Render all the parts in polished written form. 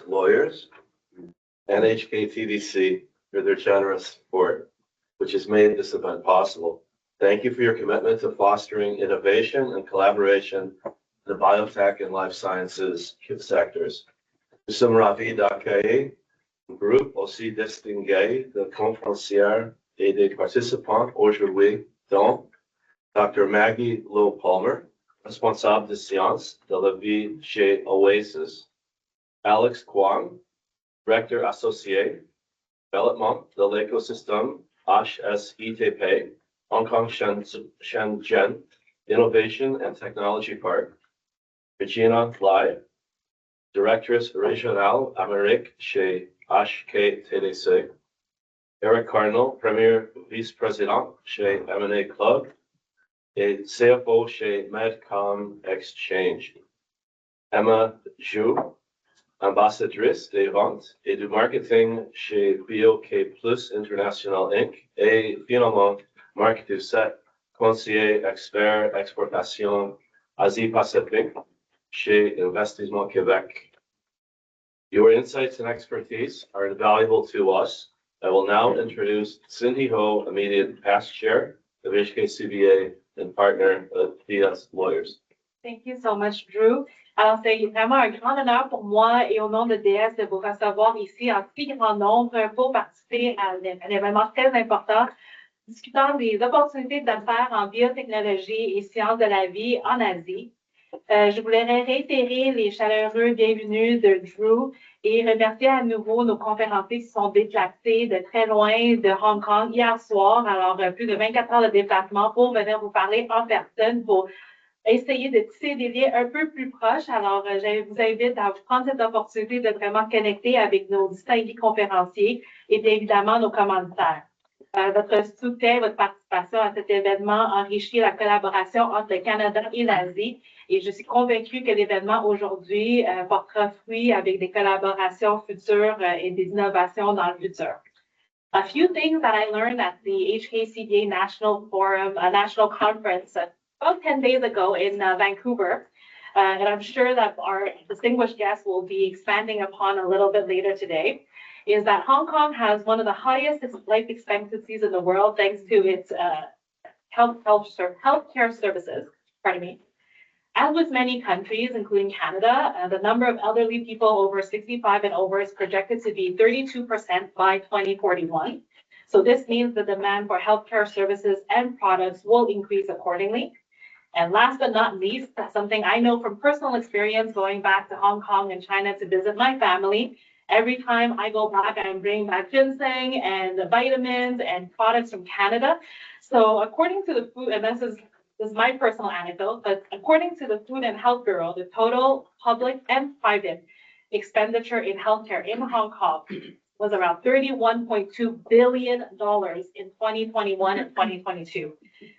lawyers and HKTDC for their generous support, which has made this event possible. Thank you for your commitment to fostering innovation and collaboration in the biotech and life sciences sectors. Nous sommes ravis d'accueillir un groupe aussi distingué de conférenciers et des participants aujourd'hui, dont Dr. Maggie Lowe Palmer, responsable de sciences de la vie chez OASES, Alex Kwong, directeur associé, développement de l'écosystème HSETP, Hong Kong Shenzhen Innovation and Technology Park, Regina Lai, directrice régionale Amérique chez HKTDC, Eric Cardinal, premier vice-président chez M&A Club et CFO chez Medcom Xchange, Emma Zhu, ambassadrice des ventes et du marketing chez Biotech International Inc. Et finalement, Marc Doucet, conseiller expert exportation Asie-Pacifique chez Investissement Québec. Your insights and expertise are invaluable to us. I will now introduce Cindy Ho, immediate past chair of HKCBA and partner of DS Lawyers. Thank you so much, Drew. Alors, c'est vraiment un grand honneur pour moi et au nom de DS de vous recevoir ici en si grand nombre pour participer à un événement très important discutant des opportunités d'affaires en biotechnologie et sciences de la vie en Asie. Je voulais réitérer les chaleureux bienvenus de Drew et remercier à nouveau nos conférenciers qui sont déplacés de très loin de Hong Kong hier soir. Alors, plus de 24 heures de déplacement pour venir vous parler en personne pour essayer de tisser des liens un peu plus proches. Alors, je vous invite à prendre cette opportunité de vraiment connecter avec nos distingués conférenciers et bien évidemment nos commanditaires. Votre soutien, votre participation à cet événement enrichit la collaboration entre le Canada et l'Asie et je suis convaincue que l'événement aujourd'hui portera fruit avec des collaborations futures et des innovations dans le futur. A few things that I learned at the HKCBA National Forum, National Conference about 10 days ago in Vancouver, and I'm sure that our distinguished guests will be expanding upon a little bit later today, is that Hong Kong has one of the highest life expectancies in the world thanks to its healthcare services. Pardon me. As with many countries, including Canada, the number of elderly people over 65 and over is projected to be 32% by 2041. So this means the demand for healthcare services and products will increase accordingly. And last but not least, something I know from personal experience going back to Hong Kong and China to visit my family, every time I go back, I'm bringing back ginseng and vitamins and products from Canada. So according to the food, and this is my personal anecdote, but according to the Food and Health Bureau, the total public and private expenditure in healthcare in Hong Kong was around $31.2 billion in 2021 and 2022.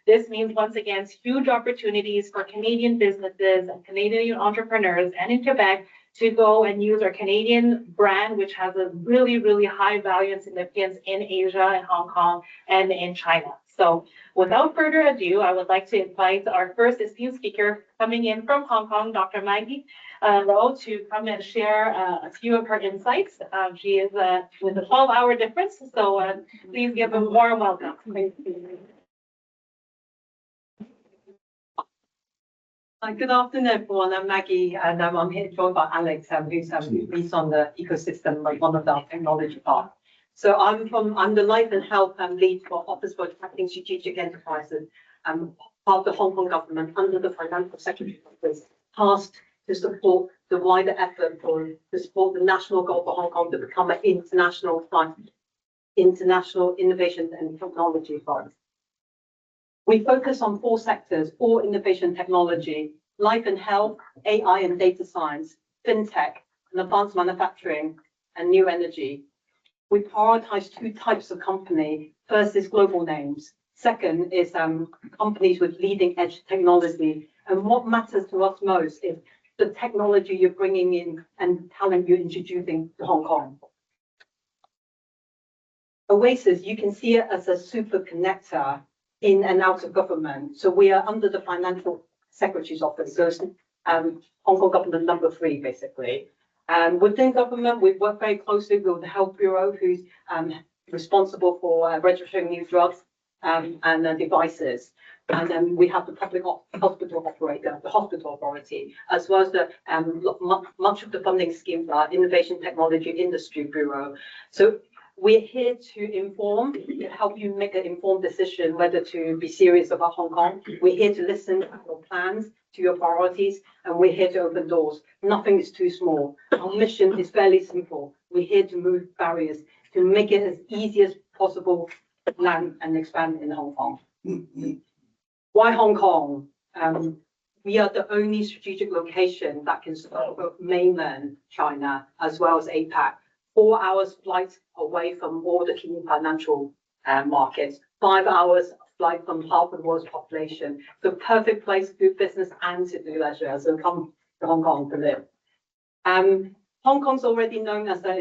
This means, once again, huge opportunities for Canadian businesses and Canadian entrepreneurs and in Quebec to go and use our Canadian brand, which has a really, really high value and significance in Asia and Hong Kong and in China. So without further ado, I would like to invite our first esteemed speaker coming in from Hong Kong, Dr. Maggie Lowe, to come and share a few of her insights. She is with a 12-hour difference, so please give a warm welcome. Good afternoon, everyone. I'm Maggie, and I'm here joined by Alex, who's on the ecosystem, like one of our technology part. So I'm the Life and Health lead for Office for Attracting Strategic Enterprises, part of the Hong Kong government under the Financial Secretary's Office, tasked to support the wider effort to support the national goal for Hong Kong to become an international innovation and technology fund. We focus on 4 sectors: all innovation technology, life and health, AI and data science, fintech, and advanced manufacturing, and new energy. We prioritize 2 types of company. First is global names. Second is companies with leading edge technology. And what matters to us most is the technology you're bringing in and talent you're introducing to Hong Kong. OASES, you can see it as a super connector in and out of government. So we are under the Financial Secretary's Office, so Hong Kong government number 3, basically. And within government, we've worked very closely with the Health Bureau, who's responsible for registering new drugs and devices. And then we have the public hospital operator, the hospital authority, as well as the much of the funding schemes are Innovation Technology Industry Bureau. So we're here to inform, to help you make an informed decision whether to be serious about Hong Kong. We're here to listen to your plans, to your priorities, and we're here to open doors. Nothing is too small. Our mission is fairly simple. We're here to move barriers, to make it as easy as possible to land and expand in Hong Kong. Why Hong Kong? We are the only strategic location that can serve both mainland China as well as APAC. 4 hours flight away from all the key financial markets, 5 hours flight from half the world's population. The perfect place to do business and to do leisure. So come to Hong Kong to live. Hong Kong's already known as the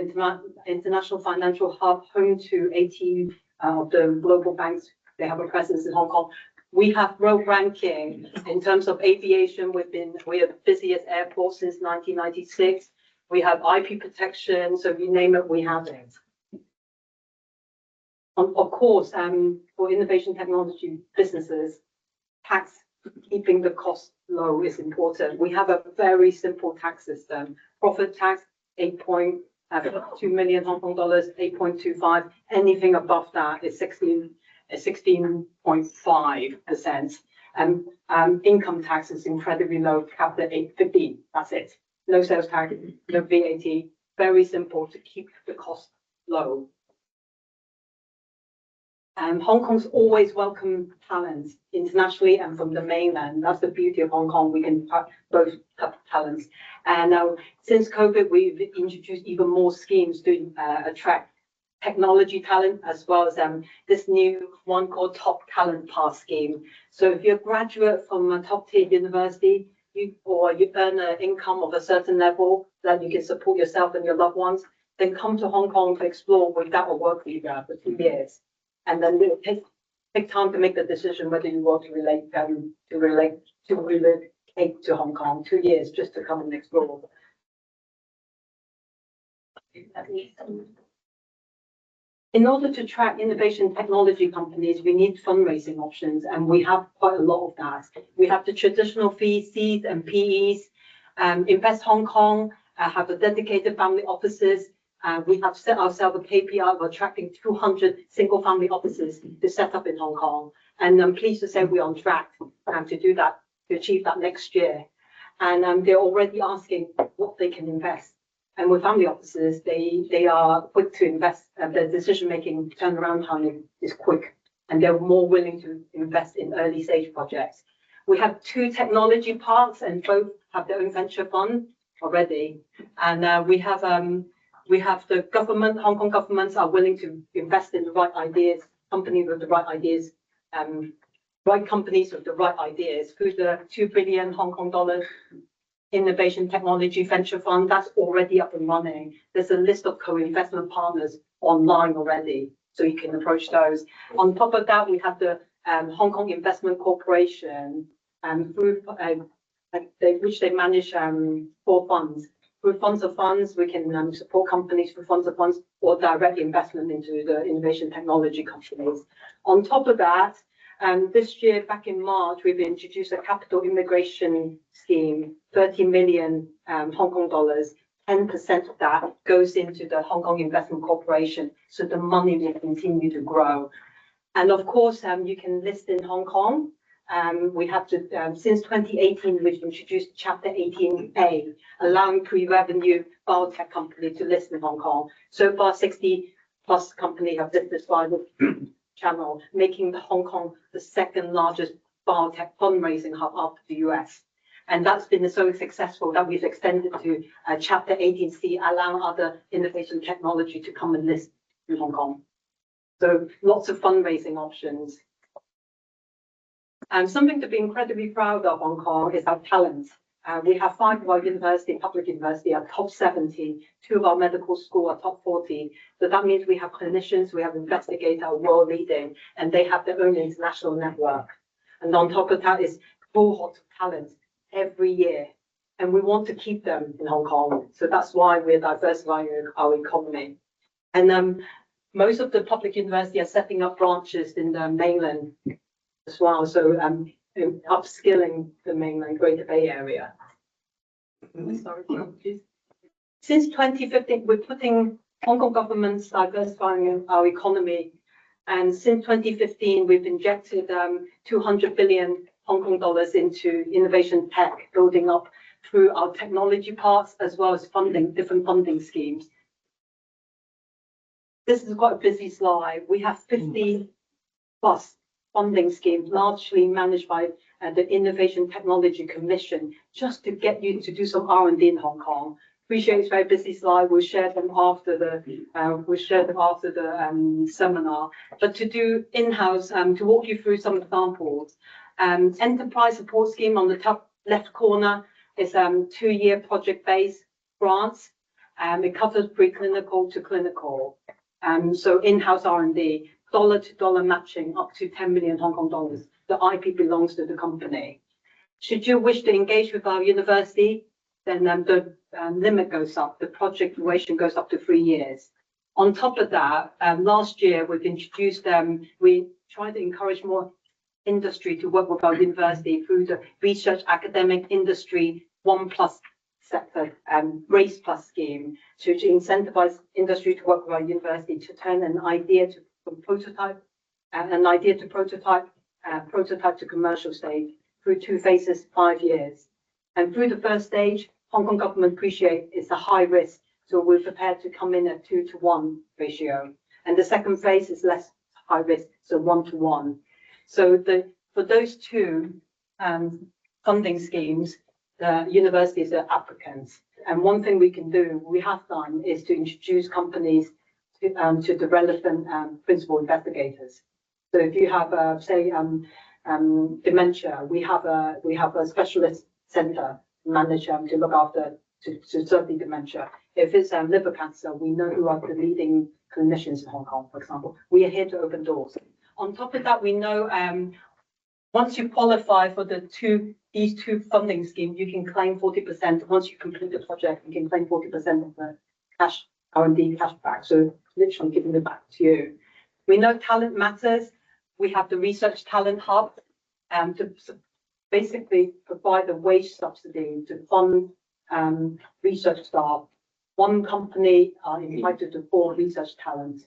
international financial hub, home to 80 of the global banks. They have a presence in Hong Kong. We have world ranking in terms of aviation. We are the busiest airport since 1996. We have IP protection, so you name it, we have it. Of course, for innovation technology businesses, keeping the cost low is important. We have a very simple tax system. Profit tax, 8.2 million Hong Kong dollars, 8.25. Anything above that is 16.5%. Income tax is incredibly low, capped at 8.15. That's it. No sales tax, no VAT. Very simple to keep the cost low. Hong Kong's always welcome talents internationally and from the mainland. That's the beauty of Hong Kong. We can both have talents. And since COVID, we've introduced even more schemes to attract technology talent, as well as this new one called Top Talent Pass scheme. So if you're a graduate from a top tier university, you earn an income of a certain level that you can support yourself and your loved ones, then come to Hong Kong to explore without a work visa for 2 years. And then it will take time to make the decision whether you want to relocate to Hong Kong. 2 years just to come and explore. In order to attract innovation technology companies, we need fundraising options, and we have quite a lot of that. We have the traditional VCs and PEs. Invest Hong Kong have a dedicated family offices. We have set ourselves a KPI of attracting 200 single-family offices to set up in Hong Kong. And I'm pleased to say we're on track to do that, to achieve that next year. And they're already asking what they can invest. And with family offices, they are quick to invest. The decision-making turnaround time is quick, and they're more willing to invest in early-stage projects. We have 2 technology parks, and both have their own venture fund already. And we have the government, Hong Kong governments are willing to invest in the right ideas, companies with the right ideas, right companies with the right ideas. Through the 2 billion Hong Kong dollars Innovation Technology Venture Fund, that's already up and running. There's a list of co-investment partners online already, so you can approach those. On top of that, we have the Hong Kong Investment Corporation, through which they manage 4 funds. Through funds of funds, we can support companies through funds of funds or direct investment into the innovation technology companies. On top of that, this year, back in March, we've introduced a capital immigration scheme, 30 million Hong Kong dollars. 10% of that goes into the Hong Kong Investment Corporation, so the money will continue to grow. And of course, you can list in Hong Kong. We have to, since 2018, we've introduced Chapter 18A, allowing pre-revenue biotech company to list in Hong Kong. So far, 60+ companies have listed via the channel, making the Hong Kong the 2nd largest biotech fundraising hub after the US. And that's been so successful that we've extended to Chapter 18C, allowing other innovation technology to come and list in Hong Kong. So lots of fundraising options. And something to be incredibly proud of Hong Kong is our talent. We have 5 of our public university are top 70, 2 of our medical school are top 40. So that means we have clinicians, we have investigators, world leading, and they have their own international network. And on top of that is cohort of talent every year. and we want to keep them in Hong Kong. So that's why we're diversifying our economy. And most of the public universities are setting up branches in the mainland as well. So upskilling the mainland Greater Bay Area. Sorry, please. Since 2015, we're putting Hong Kong government's diversifying our economy. And since 2015, we've injected 200 billion Hong Kong dollars into innovation tech, building up through our technology parts as well as funding, different funding schemes. This is quite a busy slide. We have 50 plus funding schemes, largely managed by the Innovation Technology Commission, just to get you to do some R&D in Hong Kong. Appreciate it's a very busy slide. We'll share them after the seminar. But to do in-house, to walk you through some examples, enterprise support scheme on the top left corner is 2-year project-based grants. It covers preclinical to clinical. So in-house R&D, dollar-to-dollar matching up to 10 million Hong Kong dollars. The IP belongs to the company. Should you wish to engage with our university, then the limit goes up. The project duration goes up to 3 years. On top of that, last year we've introduced we try to encourage more industry to work with our university through the research academic industry 1+ sector race plus scheme to incentivize industry to work with our university to turn an idea to prototype, prototype to commercial stage through 2 phases, 5 years. And through the first stage, Hong Kong government appreciate it's a high risk, so we're prepared to come in at 2-to-1 ratio. And the second phase is less high risk, so 1-to-1. So for those 2 funding schemes, the universities are applicants. And one thing we can do, we have done, is to introduce companies to the relevant principal investigators. So if you have, say, dementia, we have a specialist center managed to look after to serve the dementia. If it's liver cancer, we know who are the leading clinicians in Hong Kong, for example. We are here to open doors. On top of that, we know once you qualify for these two funding schemes, you can claim 40%. Once you complete the project, you can claim 40% of the cash R&D cash back. So literally giving it back to you. We know talent matters. We have the research talent hub to basically provide a wage subsidy to fund research staff. One company entitled to 4 research talents.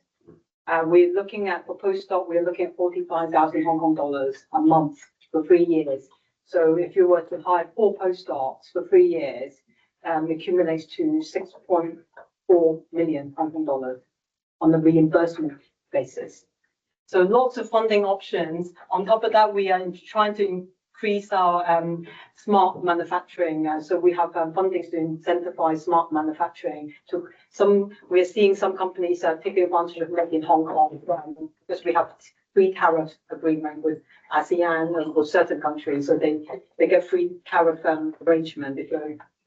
We're looking at, for postdoc, we're looking at 45,000 Hong Kong dollars a month for 3 years. So if you were to hire 4 postdocs for 3 years, it accumulates to 6.4 million Hong Kong dollars on a reimbursement basis. So lots of funding options. On top of that, we are trying to increase our smart manufacturing. So we have fundings to incentivize smart manufacturing. We are seeing some companies taking advantage of Made in Hong Kong because we have free tariff agreement with ASEAN and with certain countries. So they get free tariff arrangement if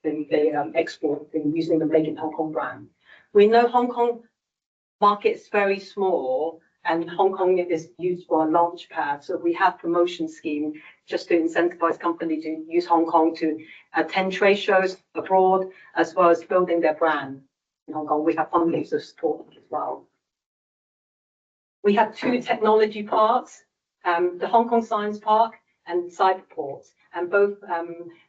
they export using the Made in Hong Kong brand. We know Hong Kong market is very small, and Hong Kong is used for a launch pad. So we have promotion scheme just to incentivize companies to use Hong Kong to attend trade shows abroad, as well as building their brand in Hong Kong. We have funding to support as well. We have 2 technology parks, the Hong Kong Science Park and Cyberport, and both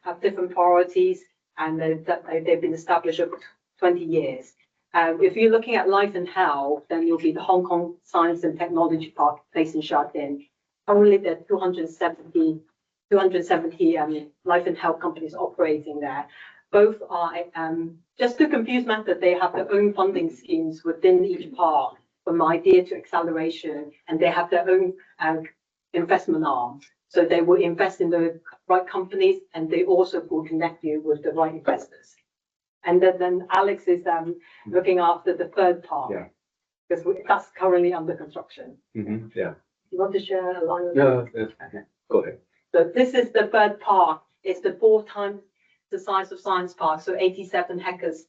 have different priorities, and they've been established over 20 years. If you're looking at life and health, then you'll be the Hong Kong Science and Technology Park based in Sha Tin. Currently, there are 270 life and health companies operating there. Both are, just to confuse matters, they have their own funding schemes within each park, from idea to acceleration, and they have their own investment arm. So they will invest in the right companies, and they also will connect you with the right investors. And then Alex is looking after the 3rd park, because that's currently under construction. Yeah. You want to share a line? No, go ahead. So this is the 3rd park. It's the 4 times the size of Science Park, so 87 hectares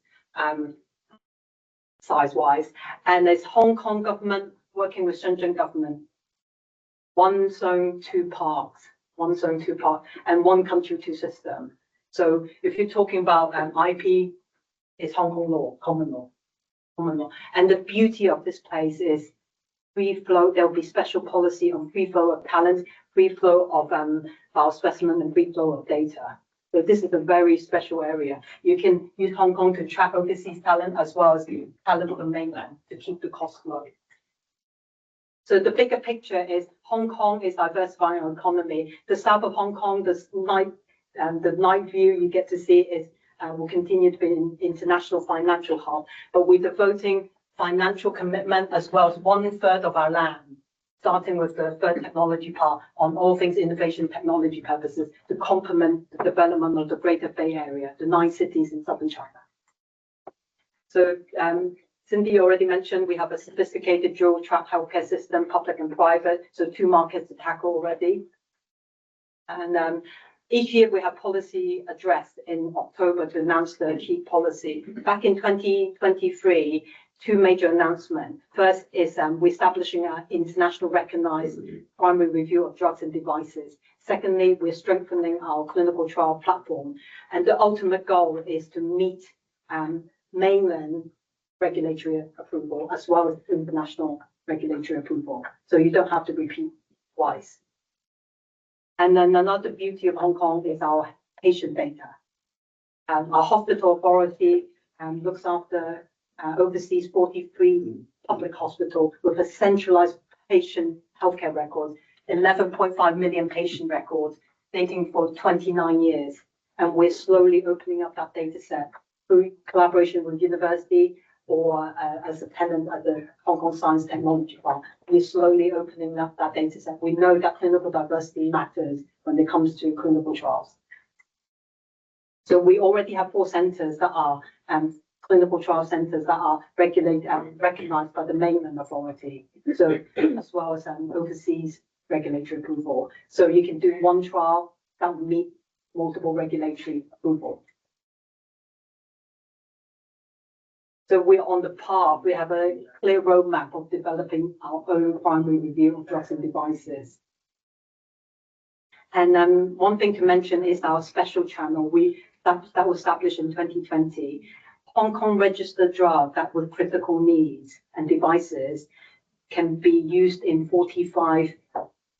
size-wise. And there's Hong Kong government working with Shenzhen government. 1 zone, 2 parks, 1 zone, 2 parks, and 1 country, 2 system. So if you're talking about IP, it's Hong Kong law, common law, common law. And the beauty of this place is free flow. There will be special policy on free flow of talent, free flow of file specimen, and free flow of data. So this is a very special area. You can use Hong Kong to attract overseas talent as well as talent from the mainland to keep the cost low. So the bigger picture is Hong Kong is diversifying our economy. The south of Hong Kong, the night view you get to see is will continue to be an international financial hub, but we're devoting financial commitment as well as 1/3 of our land, starting with the third technology part on all things innovation technology purposes to complement the development of the Greater Bay Area, the 9 cities in southern China. So Cindy already mentioned we have a sophisticated dual track healthcare system, public and private, so 2 markets to tackle already. And each year we have policy addressed in October to announce the key policy. Back in 2023, 2 major announcements. First is we're establishing an international recognized primary review of drugs and devices. Secondly, we're strengthening our clinical trial platform. And the ultimate goal is to meet mainland regulatory approval as well as international regulatory approval. So you don't have to repeat twice. And then another beauty of Hong Kong is our patient data. Our hospital authority looks after overseas 43 public hospitals with a centralized patient healthcare record, 11.5 million patient records dating for 29 years. And we're slowly opening up that data set through collaboration with university or as a tenant at the Hong Kong Science Technology Park. We're slowly opening up that data set. We know that clinical diversity matters when it comes to clinical trials. So we already have 4 centers that are clinical trial centers that are regulated and recognized by the mainland authority. So as well as overseas regulatory approval. So you can do 1 trial that will meet multiple regulatory approval. So we're on the path. We have a clear roadmap of developing our own primary review of drugs and devices. And one thing to mention is our special channel. That was established in 2020. Hong Kong registered drug that with critical needs and devices can be used in 45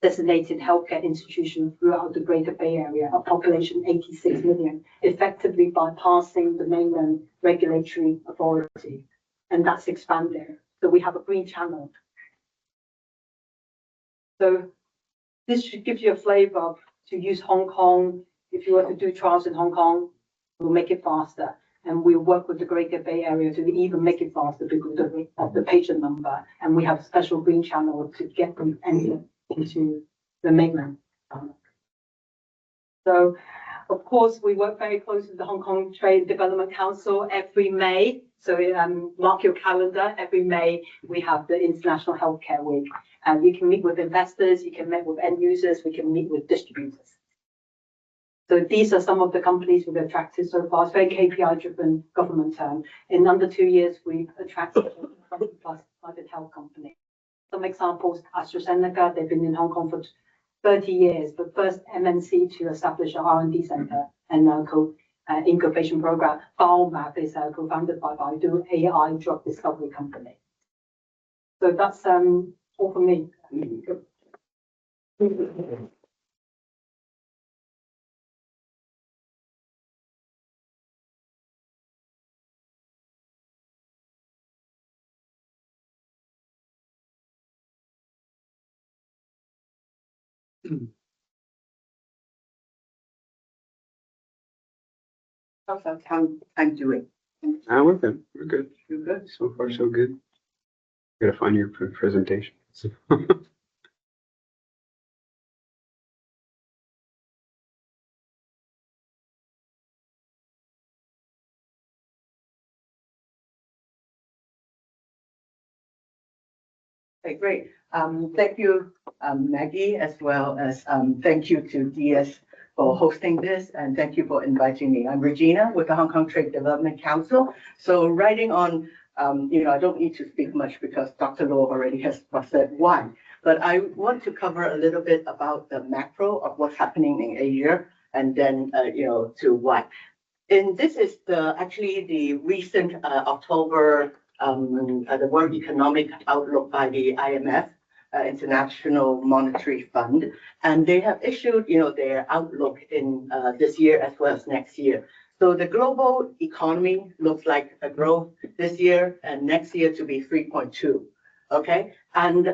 designated healthcare institutions throughout the Greater Bay Area, a population 86 million, effectively bypassing the mainland regulatory authority. And that's expanding. So we have a green channel. So this should give you a flavor to use Hong Kong. If you were to do trials in Hong Kong, we'll make it faster. And we'll work with the Greater Bay Area to even make it faster because of the patient number. And we have a special green channel to get them into the mainland. So, of course, we work very closely with the Hong Kong Trade Development Council every May. So mark your calendar. Every May, we have the International Healthcare Week. And you can meet with investors, you can meet with end users, we can meet with distributors. So these are some of the companies we've attracted so far. It's very KPI-driven government term. In under 2 years, we've attracted 20+ private health companies. Some examples, AstraZeneca, they've been in Hong Kong for 30 years, the first MNC to establish an R&D center and incubation program. Biomap is co-founded by Baidu, AI drug discovery company. So that's all for me. How's I'm doing? We're good. We're good. You good? So far, so good. Gotta find your presentation. Okay, great. Thank you, Maggie, as well as thank you to DS for hosting this, and thank you for inviting me. I'm Regina with the Hong Kong Trade Development Council. So writing on, I don't need to speak much because Dr. Loh already has said why, but I want to cover a little bit about the macro of what's happening in Asia. and then, to what. And this is actually the recent October, the World Economic Outlook by the IMF, International Monetary Fund, and they have issued, their outlook in this year as well as next year. So the global economy looks like a growth this year and next year to be 3.2. Okay, and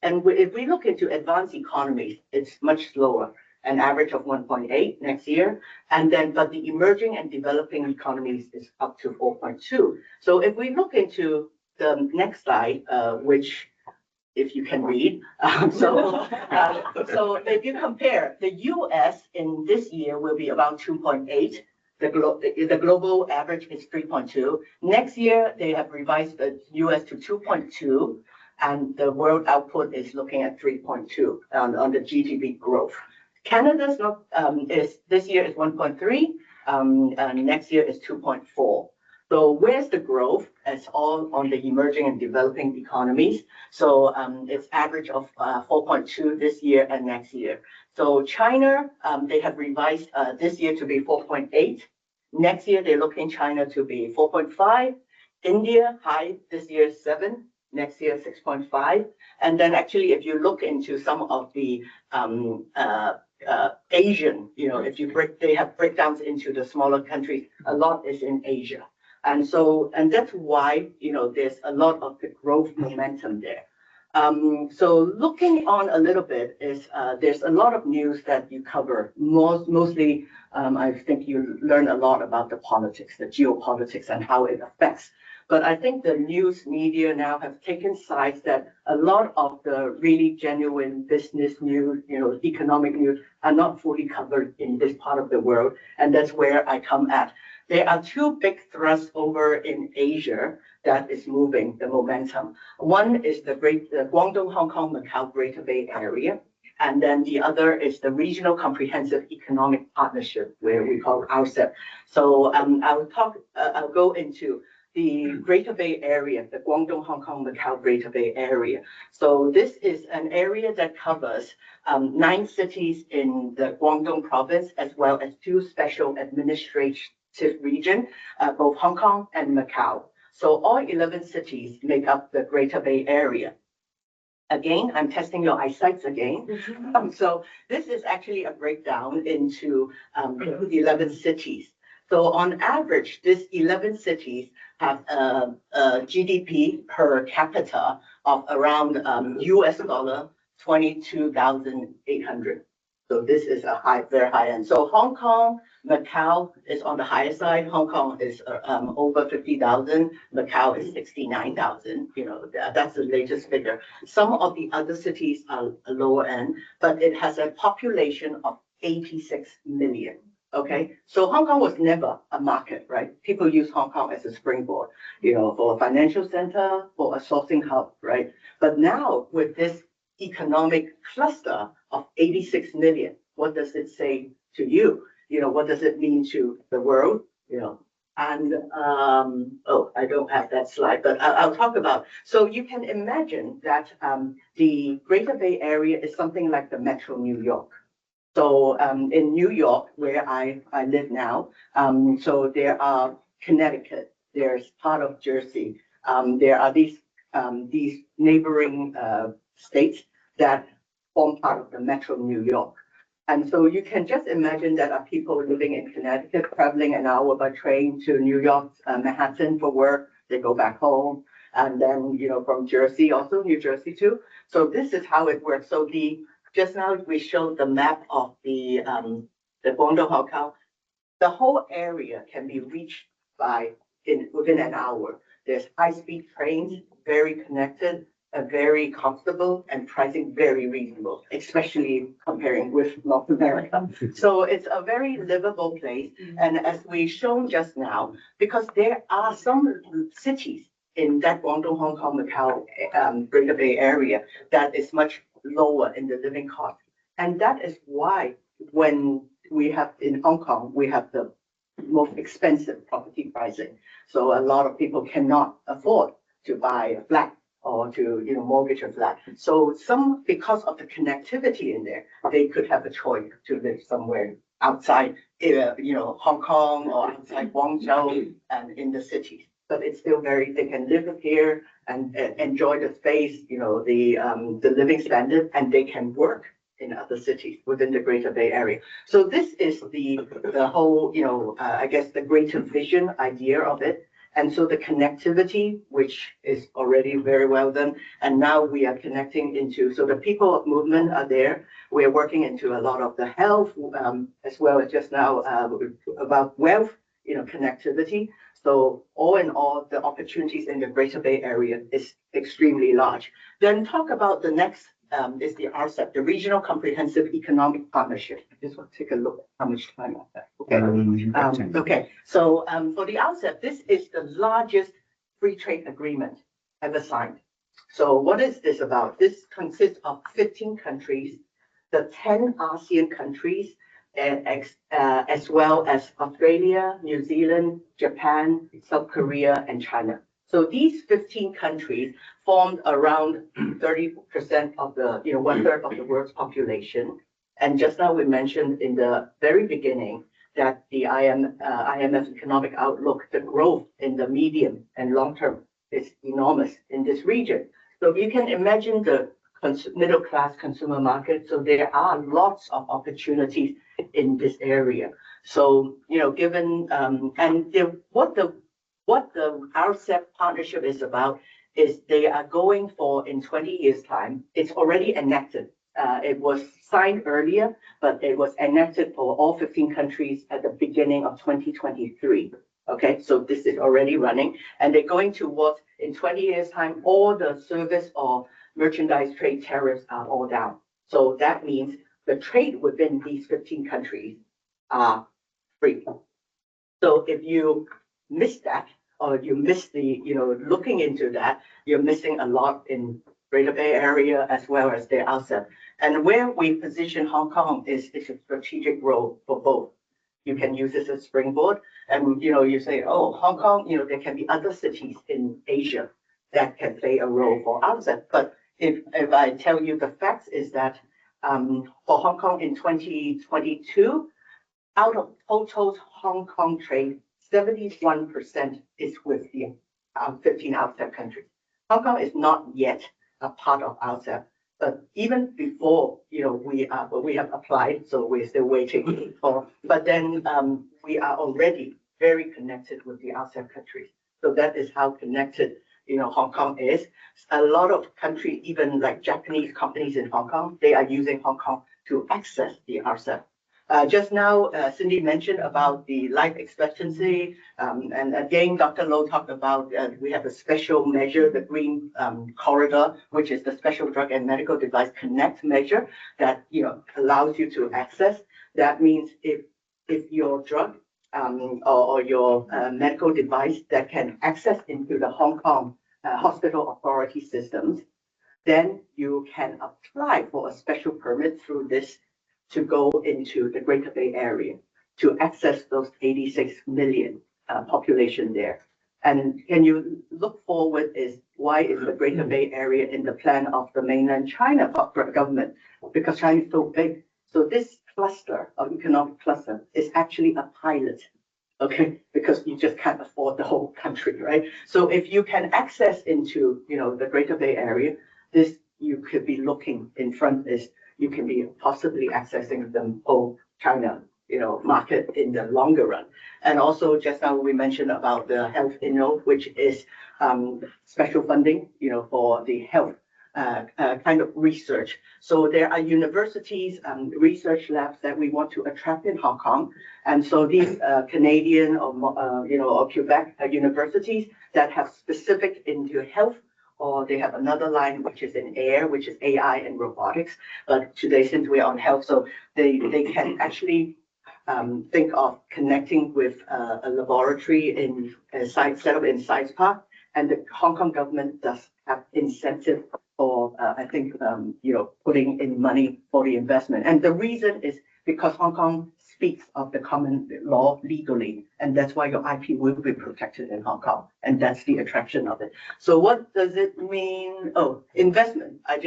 if we look into advanced economies, it's much slower, an average of 1.8 next year, and then but the emerging and developing economies is up to 4.2. So if we look into the next slide, which if you can read. So if you compare, the US in this year will be about 2.8. The global average is 3.2. Next year, they have revised the US to 2.2, and the world output is looking at 3.2 on the GDP growth. Canada's not, this year is 1.3, and next year is 2.4. So where's the growth? It's all on the emerging and developing economies. So it's average of 4.2 this year and next year. So China, they have revised this year to be 4.8. Next year, they're looking China to be 4.5. India, high this year, 7. Next year, 6.5. And then actually, if you look into some of the Asian, if you they have breakdowns into the smaller countries, a lot is in Asia. And that's why, there's a lot of the growth momentum there. So looking on a little bit is, there's a lot of news that you cover. Mostly, I think you learn a lot about the politics, the geopolitics and how it affects. But I think the news media now have taken sides that a lot of the really genuine business news, economic news are not fully covered in this part of the world. And that's where I come at. There are two big thrusts over in Asia that is moving the momentum. One is the Guangdong, Hong Kong, Macau Greater Bay Area. And then the other is the Regional Comprehensive Economic Partnership, where we call OASES. So I'll go into the Greater Bay Area, the Guangdong, Hong Kong, Macau Greater Bay Area. So this is an area that covers 9 cities in the Guangdong province, as well as 2 special administrative regions, both Hong Kong and Macau. So all 11 cities make up the Greater Bay Area. Again, I'm testing your eyesight again. So this is actually a breakdown into 11 cities. So on average, these 11 cities have a GDP per capita of around US dollar 22,800. So this is a very high end. So Hong Kong, Macau is on the higher side. Hong Kong is over 50,000. Macau is 69,000. That's the latest figure. Some of the other cities are lower end, but it has a population of 86 million. Okay, so Hong Kong was never a market, right? People use Hong Kong as a springboard, for a financial center, for a sourcing hub, right? But now with this economic cluster of 86 million, what does it say to you? What does it mean to the world? And I don't have that slide, but I'll talk about. So you can imagine that the Greater Bay Area is something like the Metro New York. So in New York, where I live now, so there are Connecticut, there's part of Jersey, there are these neighboring states that form part of the Metro New York. And so you can just imagine that are people living in Connecticut, traveling an hour by train to New York, Manhattan for work, they go back home. And then, from Jersey, also New Jersey too. So this is how it works. So just now we showed the map of the Guangdong, Hong Kong. The whole area can be reached within an hour. There's high-speed trains, very connected, very comfortable, and pricing very reasonable, especially comparing with North America. So it's a very livable place. And as we shown just now, because there are some cities in that Guangdong, Hong Kong, Macau, Greater Bay Area that is much lower in the living cost. And that is why when we have in Hong Kong, we have the most expensive property pricing. So a lot of people cannot afford to buy a flat or to mortgage a flat. So because of the connectivity in there, they could have a choice to live somewhere outside, Hong Kong or outside Guangzhou and in the cities. But it's still they can live here and enjoy the space, the living standard, and they can work in other cities within the Greater Bay Area. So this is the whole, I guess the greater vision idea of it. And so the connectivity, which is already very well done, and now we are connecting into, so the people of movement are there. We're working into a lot of the health, as well as just now about wealth, connectivity. So all in all, the opportunities in the Greater Bay Area is extremely large. Then talk about the next is the RCEP, the Regional Comprehensive Economic Partnership. I just want to take a look at how much time I have. Okay. Okay. So for the RCEP, this is the largest free trade agreement ever signed. So what is this about? This consists of 15 countries, the 10 ASEAN countries, as well as Australia, New Zealand, Japan, South Korea, and China. So these 15 countries formed around 30% of the, 1/3 of the world's population. And just now we mentioned in the very beginning that the IMF economic outlook, the growth in the medium and long term is enormous in this region. So you can imagine the middle class consumer market. So there are lots of opportunities in this area. So, given, what the RCEP partnership is about is they are going for in 20 years' time. It's already enacted. It was signed earlier, but it was enacted for all 15 countries at the beginning of 2023. Okay, so this is already running, and they're going towards in 20 years' time, all the service or merchandise trade tariffs are all down. So that means the trade within these 15 countries are free. So if you miss that, or you miss the, looking into that, you're missing a lot in Greater Bay Area as well as the RCEP. And where we position Hong Kong is a strategic role for both. You can use this as a springboard, and you say, oh, Hong Kong, there can be other cities in Asia that can play a role for RCEP. But if I tell you the facts is that for Hong Kong in 2022, out of total Hong Kong trade, 71% is with the 15 RCEP countries. Hong Kong is not yet a part of RCEP, but even before, we have applied, so we're still waiting for, but then we are already very connected with the RCEP countries. So that is how connected, Hong Kong is. A lot of countries, even like Japanese companies in Hong Kong, they are using Hong Kong to access the RCEP. Just now, Cindy mentioned about the life expectancy, and again, Dr. Low talked about we have a special measure, the Green Corridor, which is the Special Drug and Medical Device Connect measure that allows you to access. That means if your drug or your medical device that can access into the Hong Kong hospital authority systems, then you can apply for a special permit through this to go into the Greater Bay Area to access those 86 million population there. And can you look forward is why is the Greater Bay Area in the plan of the mainland China government? Because China is so big. So this cluster of economic cluster is actually a pilot, okay? Because you just can't afford the whole country, right? So if you can access into, the Greater Bay Area, this you could be looking in front is you can be possibly accessing the whole China, market in the longer run. And also just now we mentioned about the health which is special funding, for the health kind of research. So there are universities and research labs that we want to attract in Hong Kong. And so these Canadian or Quebec universities that have specific into health, or they have another line which is in air, which is AI and robotics. But today, since we're on health, so they can actually think of connecting with a laboratory in a site set up in Science Park, and the Hong Kong government does have incentive for putting in money for the investment. And the reason is because Hong Kong speaks of the common law legally, and that's why your IP will be protected in Hong Kong, and that's the attraction of it. So what does it mean? Oh, investment. I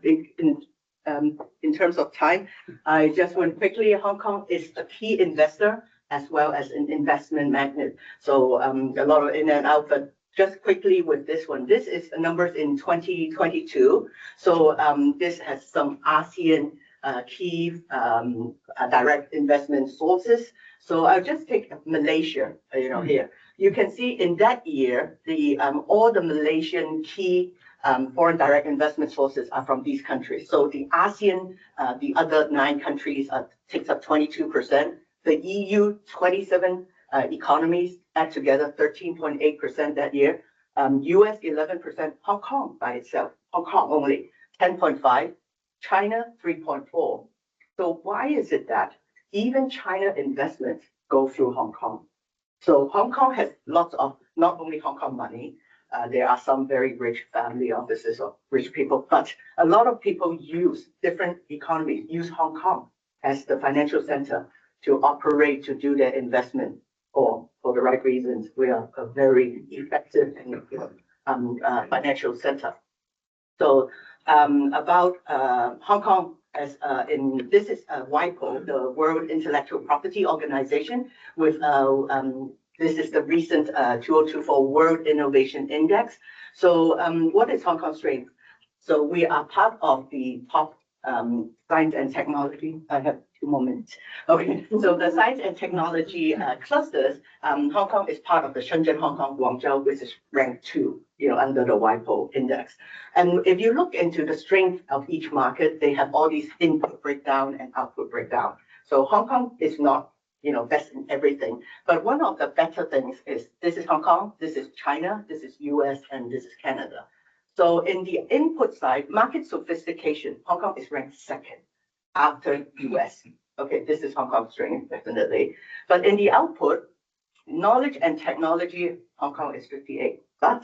think in terms of time, I just went quickly. Hong Kong is a key investor as well as an investment magnet. So a lot of in and out, but just quickly with this one, this is the numbers in 2022. So this has some ASEAN key direct investment sources. So I'll just take Malaysia, here. You can see in that year, the all the Malaysian key foreign direct investment sources are from these countries. So the ASEAN, the other 9 countries takes up 22%. The EU, 27 economies add together 13.8% that year. US 11%, Hong Kong by itself, Hong Kong only 10.5, China 3.4. So why is it that even China investments go through Hong Kong? So Hong Kong has lots of not only Hong Kong money, there are some very rich family offices of rich people, but a lot of people use different economies, use Hong Kong as the financial center to operate, to do their investment for the right reasons. We are a very effective and financial center. So about Hong Kong as this is WIPO, the World Intellectual Property Organization, with this is the recent 2024 World Innovation Index. So what is Hong Kong's strength? So we are part of the top science and technology. I have 2 more minutes. Okay, so the science and technology clusters, Hong Kong is part of the Shenzhen, Hong Kong, Guangzhou, which is ranked 2, under the WIPO index. And if you look into the strength of each market, they have all these input breakdown and output breakdown. So Hong Kong is not, best in everything. But one of the better things is this is Hong Kong, this is China, this is US, and this is Canada. So in the input side, market sophistication, Hong Kong is ranked 2nd after US. Okay, this is Hong Kong's strength, definitely. But in the output, knowledge and technology, Hong Kong is 58, but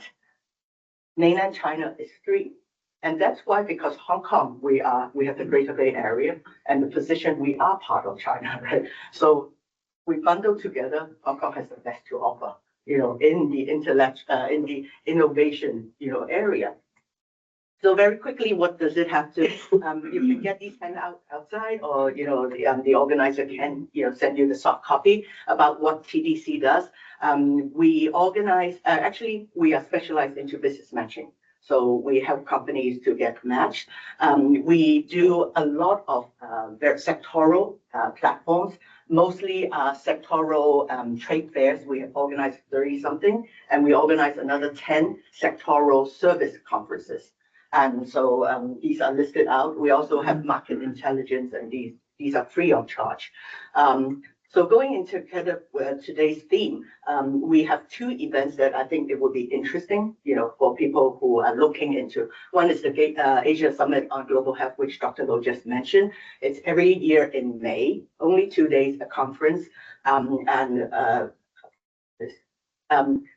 mainland China is 3. And that's why, because Hong Kong, we have the Greater Bay Area and the position we are part of China, right? So we bundle together, Hong Kong has the best to offer, in the intellect, in the innovation, area. So very quickly, what does it have to? You can get these handouts outside, or the organizer can send you the soft copy about what TDC does. We organize. Actually, we are specialized into business matching. So we help companies to get matched. We do a lot of very sectoral platforms, mostly sectoral trade fairs. We have organized 30-something, and we organize another 10 sectoral service conferences. And so these are listed out. We also have market intelligence, and these are free of charge. So going into kind of today's theme, we have 2 events that I think it would be interesting, for people who are looking into. One is the Asia Summit on Global Health, which Dr. Loh just mentioned. It's every year in May, only 2 days, a conference.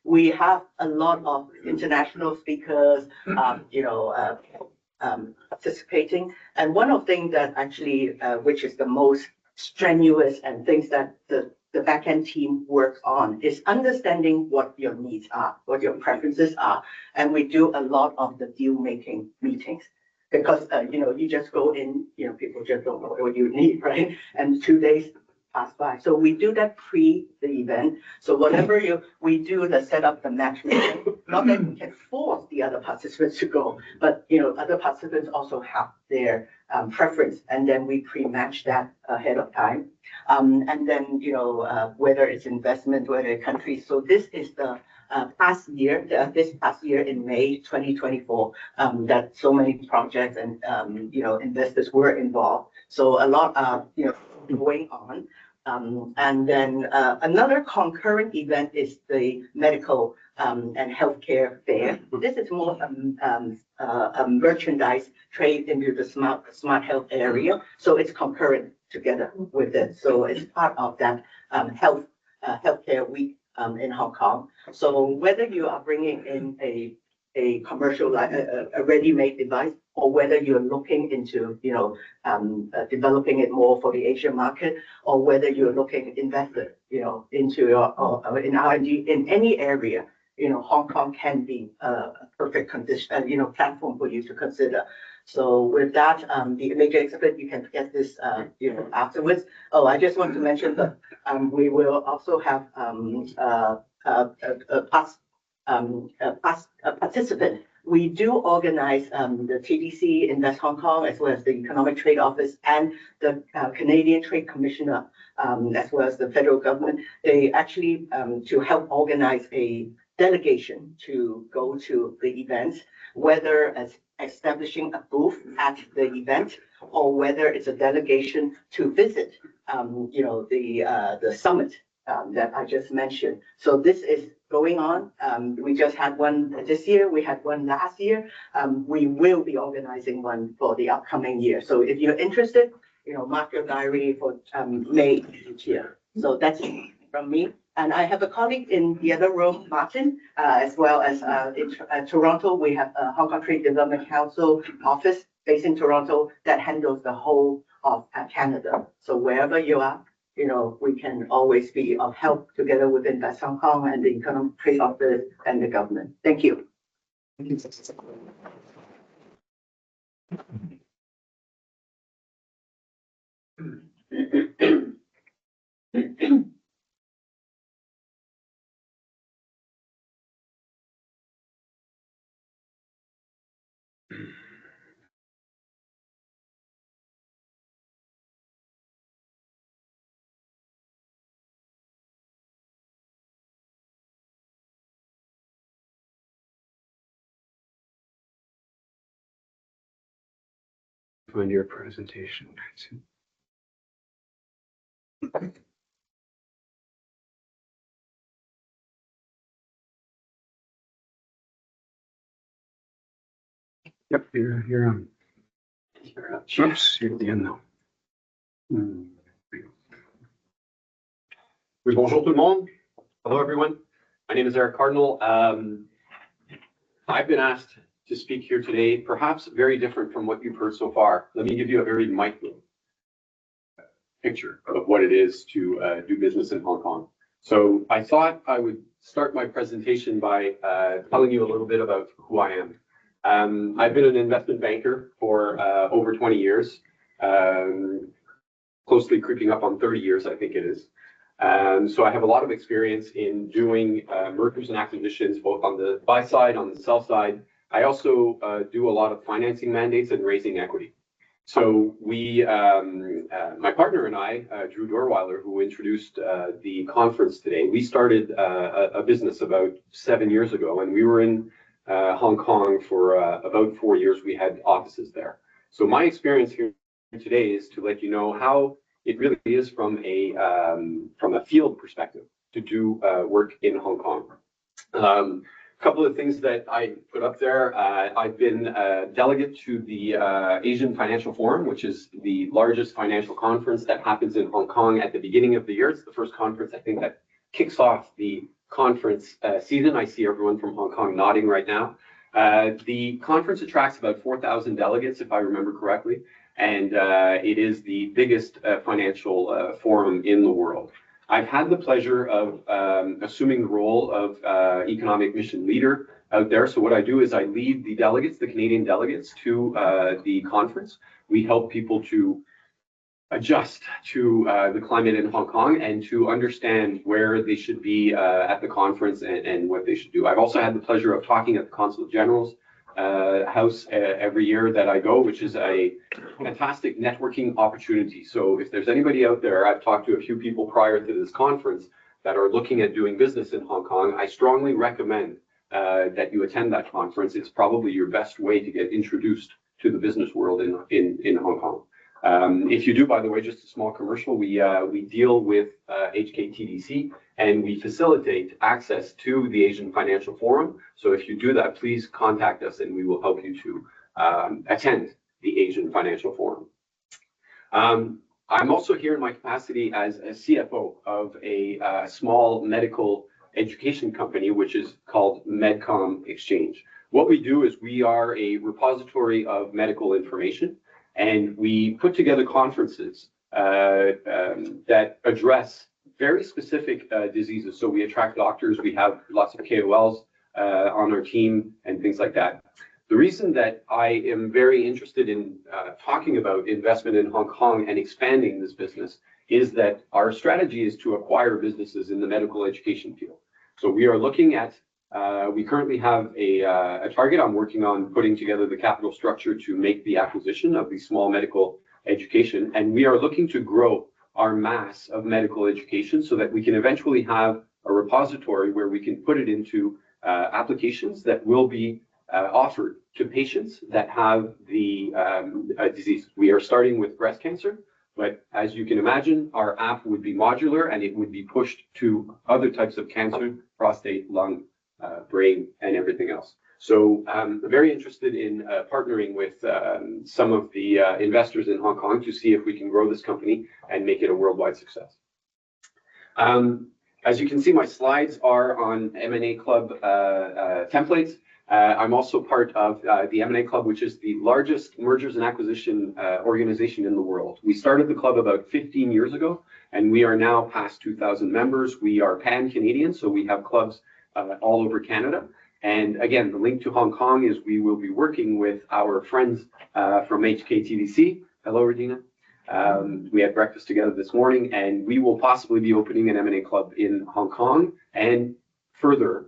We have a lot of international speakers, participating. And one of the things that actually, which is the most strenuous and things that the back-end team works on, is understanding what your needs are, what your preferences are. And we do a lot of the deal-making meetings. Because, you just go in, people just don't know what you need, right? And 2 days pass by. So we do that pre the event. So whatever we do the setup, the matchmaking, not that we can force the other participants to go, but other participants also have their preference, and then we pre-match that ahead of time. And then whether it's investment, whether it's countries. So this is the past year in May 2024, that so many projects and investors were involved. So a lot going on. And then another concurrent event is the medical and healthcare fair. This is more merchandise trade into the smart health area. So it's concurrent together with it. So it's part of that healthcare week in Hong Kong. So whether you are bringing in a commercial, like a ready-made device, or whether you're looking into, developing it more for the Asian market, or whether you're looking investor, into your in R&D in any area, Hong Kong can be a perfect condition, platform for you to consider. So with that, the major exhibit, you can get this, afterwards. Oh, I just want to mention that we will also have a participant. We do organize the TDC Invest Hong Kong, as well as the Economic Trade Office and the Canadian Trade Commissioner, as well as the federal government. They actually to help organize a delegation to go to the events, whether as establishing a booth at the event or whether it's a delegation to visit, the summit that I just mentioned. So this is going on. We just had one this year. We had one last year. We will be organizing one for the upcoming year. So if you're interested, mark your diary for May each year. So that's from me. And I have a colleague in the other room, Martin, as well as in Toronto. We have a Hong Kong Trade Development Council office based in Toronto that handles the whole of Canada. So wherever you are, we can always be of help together with Invest Hong Kong and the Economic Trade Office and the government. Thank you. Find your presentation. Yep, you're on. Oops, you're at the end now. Oui, bonjour tout le monde. Hello, everyone. My name is Eric Cardinal. I've been asked to speak here today, perhaps very different from what you've heard so far. Let me give you a very micro picture of what it is to do business in Hong Kong. So I thought I would start my presentation by telling you a little bit about who I am. I've been an investment banker for over 20 years, closely creeping up on 30 years, I think it is. So I have a lot of experience in doing mergers and acquisitions, both on the buy side, on the sell side. I also do a lot of financing mandates and raising equity. So we, my partner and I, Drew Dorweiler, who introduced the conference today, we started a business about 7 years ago, and we were in Hong Kong for about 4 years. We had offices there. So my experience here today is to let you know how it really is from a field perspective to do work in Hong Kong. A couple of things that I put up there. I've been a delegate to the Asian Financial Forum, which is the largest financial conference that happens in Hong Kong at the beginning of the year. It's the first conference, I think, that kicks off the conference season. I see everyone from Hong Kong nodding right now. The conference attracts about 4,000 delegates, if I remember correctly, and it is the biggest financial forum in the world. I've had the pleasure of assuming the role of economic mission leader out there. So what I do is I lead the delegates, the Canadian delegates, to the conference. We help people to adjust to the climate in Hong Kong and to understand where they should be at the conference and what they should do. I've also had the pleasure of talking at the Consulate General's house every year that I go, which is a fantastic networking opportunity. So if there's anybody out there, I've talked to a few people prior to this conference that are looking at doing business in Hong Kong, I strongly recommend that you attend that conference. It's probably your best way to get introduced to the business world in Hong Kong. If you do, by the way, just a small commercial, we deal with HKTDC and we facilitate access to the Asian Financial Forum. So if you do that, please contact us and we will help you to attend the Asian Financial Forum. I'm also here in my capacity as a CFO of a small medical education company, which is called Medcom Xchange. What we do is we are a repository of medical information, and we put together conferences that address very specific diseases. So we attract doctors, we have lots of KOLs on our team and things like that. The reason that I am very interested in talking about investment in Hong Kong and expanding this business is that our strategy is to acquire businesses in the medical education field. So we are looking at, we currently have a target. I'm working on putting together the capital structure to make the acquisition of the small medical education. And we are looking to grow our mass of medical education so that we can eventually have a repository where we can put it into applications that will be offered to patients that have the disease. We are starting with breast cancer, but as you can imagine, our app would be modular and it would be pushed to other types of cancer, prostate, lung, brain, and everything else. So I'm very interested in partnering with some of the investors in Hong Kong to see if we can grow this company and make it a worldwide success. As you can see, my slides are on M&A Club templates. I'm also part of the M&A Club, which is the largest mergers and acquisition organization in the world. We started the club about 15 years ago, and we are now past 2,000 members. We are pan-Canadian, so we have clubs all over Canada. And again, the link to Hong Kong is we will be working with our friends from HKTDC. Hello, Regina. We had breakfast together this morning, and we will possibly be opening an M&A Club in Hong Kong and further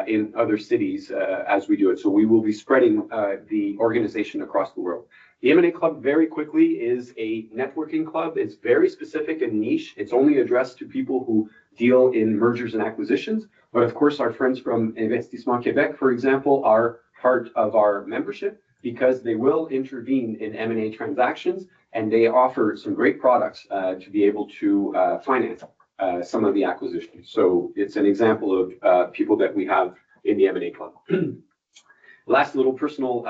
in other cities as we do it. So we will be spreading the organization across the world. The M&A Club, very quickly, is a networking club. It's very specific and niche. It's only addressed to people who deal in mergers and acquisitions. But of course, our friends from Investissement Québec, for example, are part of our membership because they will intervene in M&A transactions, and they offer some great products to be able to finance some of the acquisitions. So it's an example of people that we have in the M&A Club. Last little personal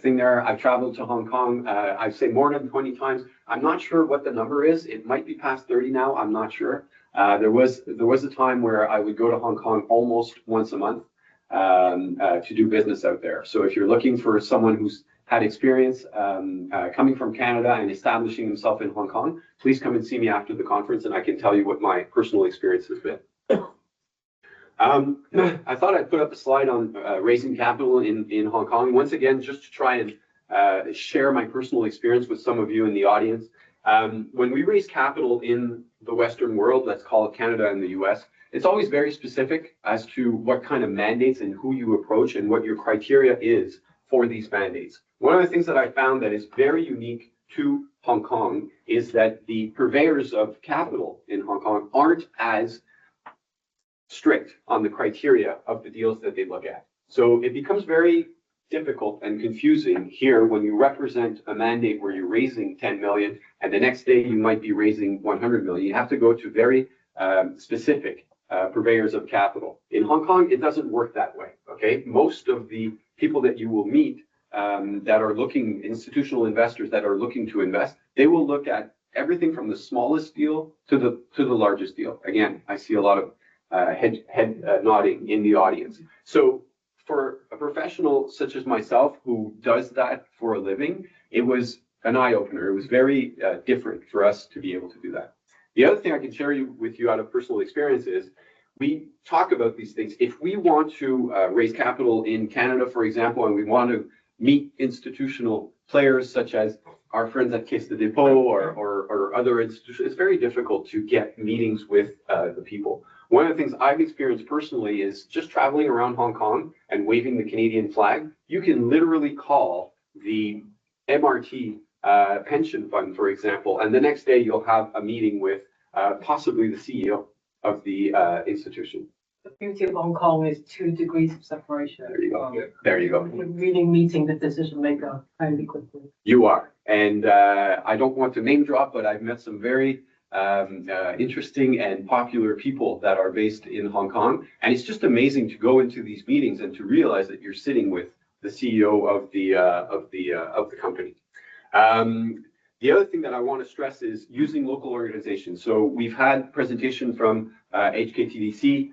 thing there. I've traveled to Hong Kong, I'd say more than 20 times. I'm not sure what the number is. It might be past 30 now. I'm not sure. There was a time where I would go to Hong Kong almost once a month to do business out there. So if you're looking for someone who's had experience coming from Canada and establishing himself in Hong Kong, please come and see me after the conference, and I can tell you what my personal experience has been. I thought I'd put up a slide on raising capital in Hong Kong, once again, just to try and share my personal experience with some of you in the audience. When we raise capital in the Western world, let's call it Canada and the US, it's always very specific as to what kind of mandates and who you approach and what your criteria is for these mandates. One of the things that I found that is very unique to Hong Kong is that the purveyors of capital in Hong Kong aren't as strict on the criteria of the deals that they look at. So it becomes very difficult and confusing here when you represent a mandate where you're raising 10 million and the next day you might be raising 100 million. You have to go to very specific purveyors of capital. In Hong Kong, it doesn't work that way, okay? Most of the people that you will meet that are looking, institutional investors that are looking to invest, they will look at everything from the smallest deal to the largest deal. Again, I see a lot of head nodding in the audience. So for a professional such as myself who does that for a living, it was an eye-opener. It was very different for us to be able to do that. The other thing I can share with you out of personal experience is we talk about these things. If we want to raise capital in Canada, for example, and we want to meet institutional players such as our friends at Caisse de Dépôt or other institutions, it's very difficult to get meetings with the people. One of the things I've experienced personally is just traveling around Hong Kong and waving the Canadian flag. You can literally call the MRT pension fund, for example, and the next day you'll have a meeting with possibly the CEO of the institution. The beauty of Hong Kong is 2 degrees of separation. There you go. There you go. We're really meeting the decision maker fairly quickly. You are. And I don't want to name drop, but I've met some very interesting and popular people that are based in Hong Kong. And it's just amazing to go into these meetings and to realize that you're sitting with the CEO of the company. The other thing that I want to stress is using local organizations. So we've had presentation from HKTDC.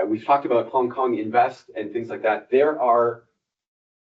We've talked about Hong Kong Invest and things like that. There are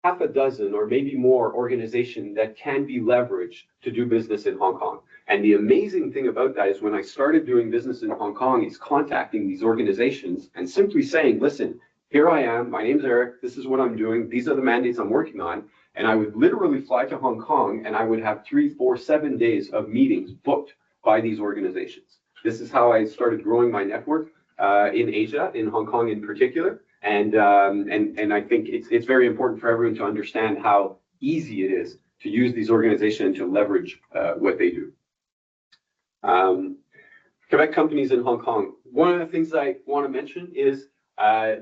half a dozen or maybe more organizations that can be leveraged to do business in Hong Kong. And the amazing thing about that is when I started doing business in Hong Kong is contacting these organizations and simply saying, listen, here I am, my name's Eric, this is what I'm doing, these are the mandates I'm working on. And I would literally fly to Hong Kong and I would have 3, 4, 7 days of meetings booked by these organizations. This is how I started growing my network in Asia, in Hong Kong in particular. And I think it's very important for everyone to understand how easy it is to use these organizations to leverage what they do. Quebec companies in Hong Kong. One of the things I want to mention is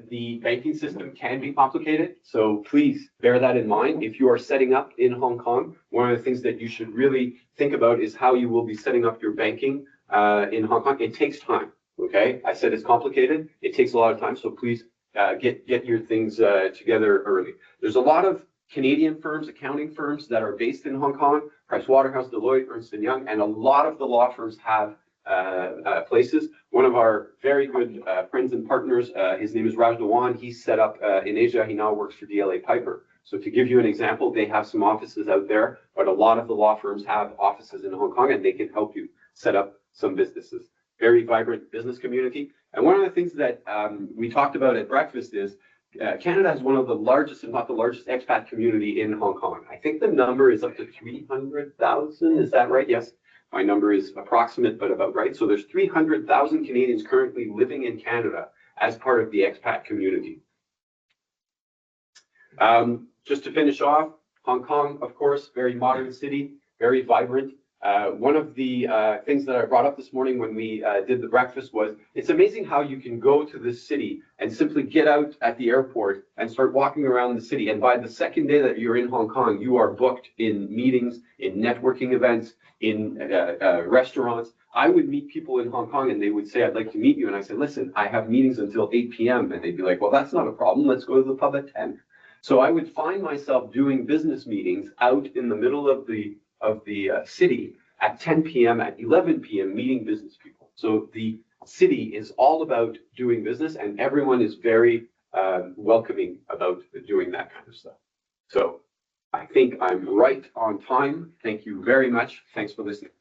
the banking system can be complicated. So please bear that in mind. If you are setting up in Hong Kong, one of the things that you should really think about is how you will be setting up your banking in Hong Kong. It takes time. Okay, I said it's complicated. It takes a lot of time. So please get your things together early. There's a lot of Canadian firms, accounting firms that are based in Hong Kong, Pricewaterhouse, Deloitte, Ernst & Young, and a lot of the law firms have places. One of our very good friends and partners, his name is Raj Dewan. He's set up in Asia. He now works for DLA Piper. So to give you an example, they have some offices out there, but a lot of the law firms have offices in Hong Kong and they can help you set up some businesses. Very vibrant business community. And one of the things that we talked about at breakfast is Canada has one of the largest, if not the largest, expat community in Hong Kong. I think the number is up to 300,000. Is that right? Yes. My number is approximate, but about right. So there's 300,000 Canadians currently living in Canada as part of the expat community. Just to finish off, Hong Kong, of course, very modern city, very vibrant. One of the things that I brought up this morning when we did the breakfast was, it's amazing how you can go to this city and simply get out at the airport and start walking around the city. And by the second day that you're in Hong Kong, you are booked in meetings, in networking events, in restaurants. I would meet people in Hong Kong and they would say, I'd like to meet you. And I said, listen, I have meetings until 8 p.m. And they'd be like, well, that's not a problem. Let's go to the pub at 10. So I would find myself doing business meetings out in the middle of the city at 10 p.m., at 11 p.m., meeting business people. So the city is all about doing business and everyone is very welcoming about doing that kind of stuff. So I think I'm right on time. Thank you very much. Thanks for listening.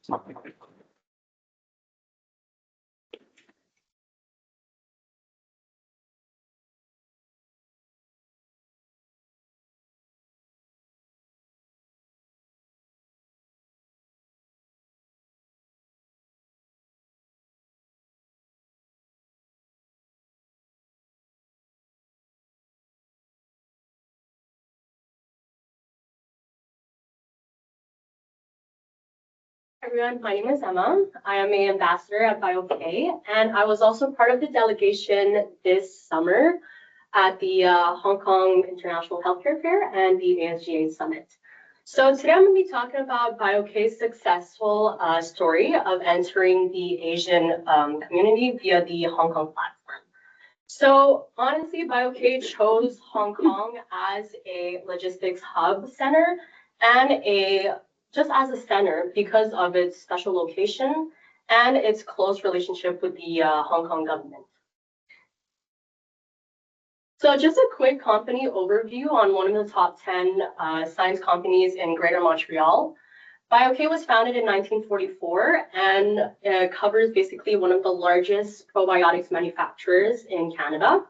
Everyone, my name is Emma. I am an ambassador at Biotech, and I was also part of the delegation this summer at the Hong Kong International Healthcare Fair and the ASGA Summit. So today I'm going to be talking about Biotech's successful story of entering the Asian community via the Hong Kong platform. So honestly, Biotech chose Hong Kong as a logistics hub center and just as a center because of its special location and its close relationship with the Hong Kong government. So just a quick company overview on one of the top 10 science companies in Greater Montreal. Biotech was founded in 1944 and covers basically one of the largest probiotics manufacturers in Canada.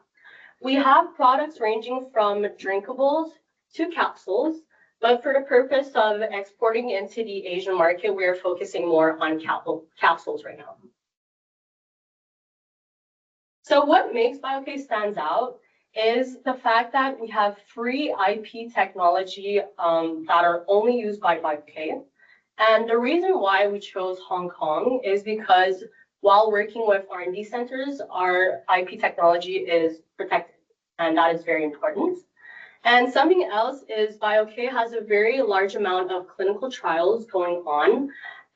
We have products ranging from drinkables to capsules, but for the purpose of exporting into the Asian market, we are focusing more on capsules right now. So what makes Biotech stands out is the fact that we have free IP technology that are only used by Biotech. And the reason why we chose Hong Kong is because while working with R&D centers, our IP technology is protected, and that is very important. And something else is Biotech has a very large amount of clinical trials going on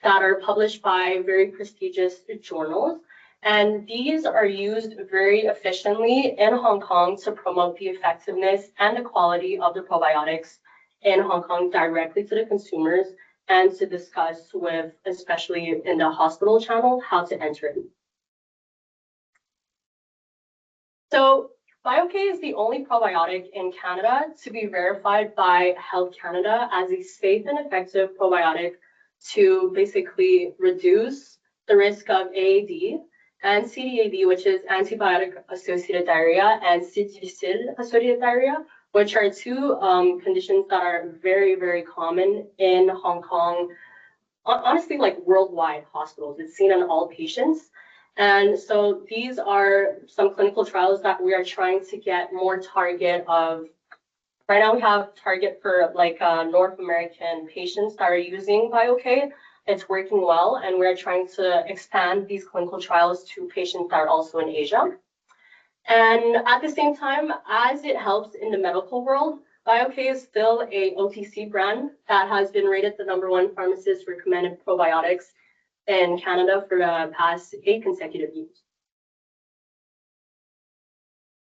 that are published by very prestigious journals. And these are used very efficiently in Hong Kong to promote the effectiveness and the quality of the probiotics in Hong Kong directly to the consumers and to discuss with, especially in the hospital channel, how to enter it. So Biotech is the only probiotic in Canada to be verified by Health Canada as a safe and effective probiotic to basically reduce the risk of AAD and CDAD, which is antibiotic-associated diarrhea, and C-difficile-associated diarrhea, which are two conditions that are very, very common in Hong Kong, honestly, like worldwide hospitals. It's seen in all patients. And so these are some clinical trials that we are trying to get more target of. Right now we have target for like North American patients that are using BioK. It's working well, and we're trying to expand these clinical trials to patients that are also in Asia. And at the same time, as it helps in the medical world, BioK is still a OTC brand that has been rated the #1 pharmacist recommended probiotics in Canada for the past 8 consecutive years.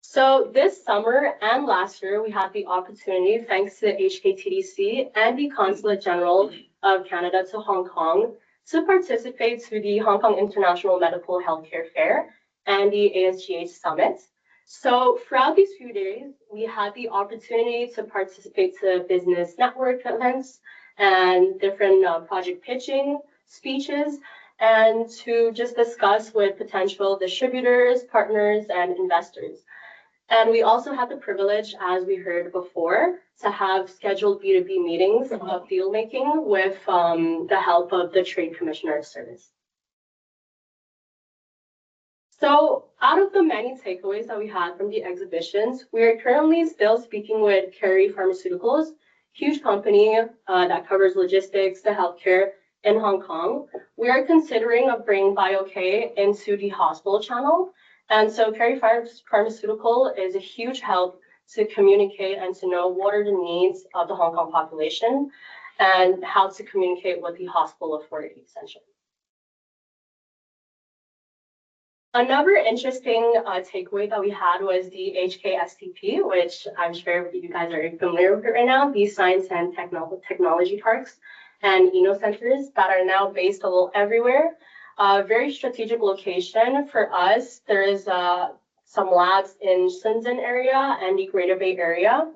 So this summer and last year, we had the opportunity, thanks to HKTDC and the Consulate General of Canada to Hong Kong, to participate to the Hong Kong International Medical Healthcare Fair and the ASGH Summit. So throughout these few days, we had the opportunity to participate to business network events and different project pitching speeches, and to just discuss with potential distributors, partners, and investors. And we also had the privilege, as we heard before, to have scheduled B2B meetings of deal making with the help of the Trade Commissioner Service. So out of the many takeaways that we had from the exhibitions, we are currently still speaking with Kerry Pharmaceuticals, huge company that covers logistics to healthcare in Hong Kong. We are considering of bringing BioK into the hospital channel. And so Kerry Pharmaceutical is a huge help to communicate and to know what are the needs of the Hong Kong population and how to communicate with the hospital authority, essentially. Another interesting takeaway that we had was the HKSTP, which I'm sure you guys are familiar with right now, these science and technology parks and centers that are now based a little everywhere. Very strategic location for us. There is some labs in Shenzhen area and the Greater Bay Area.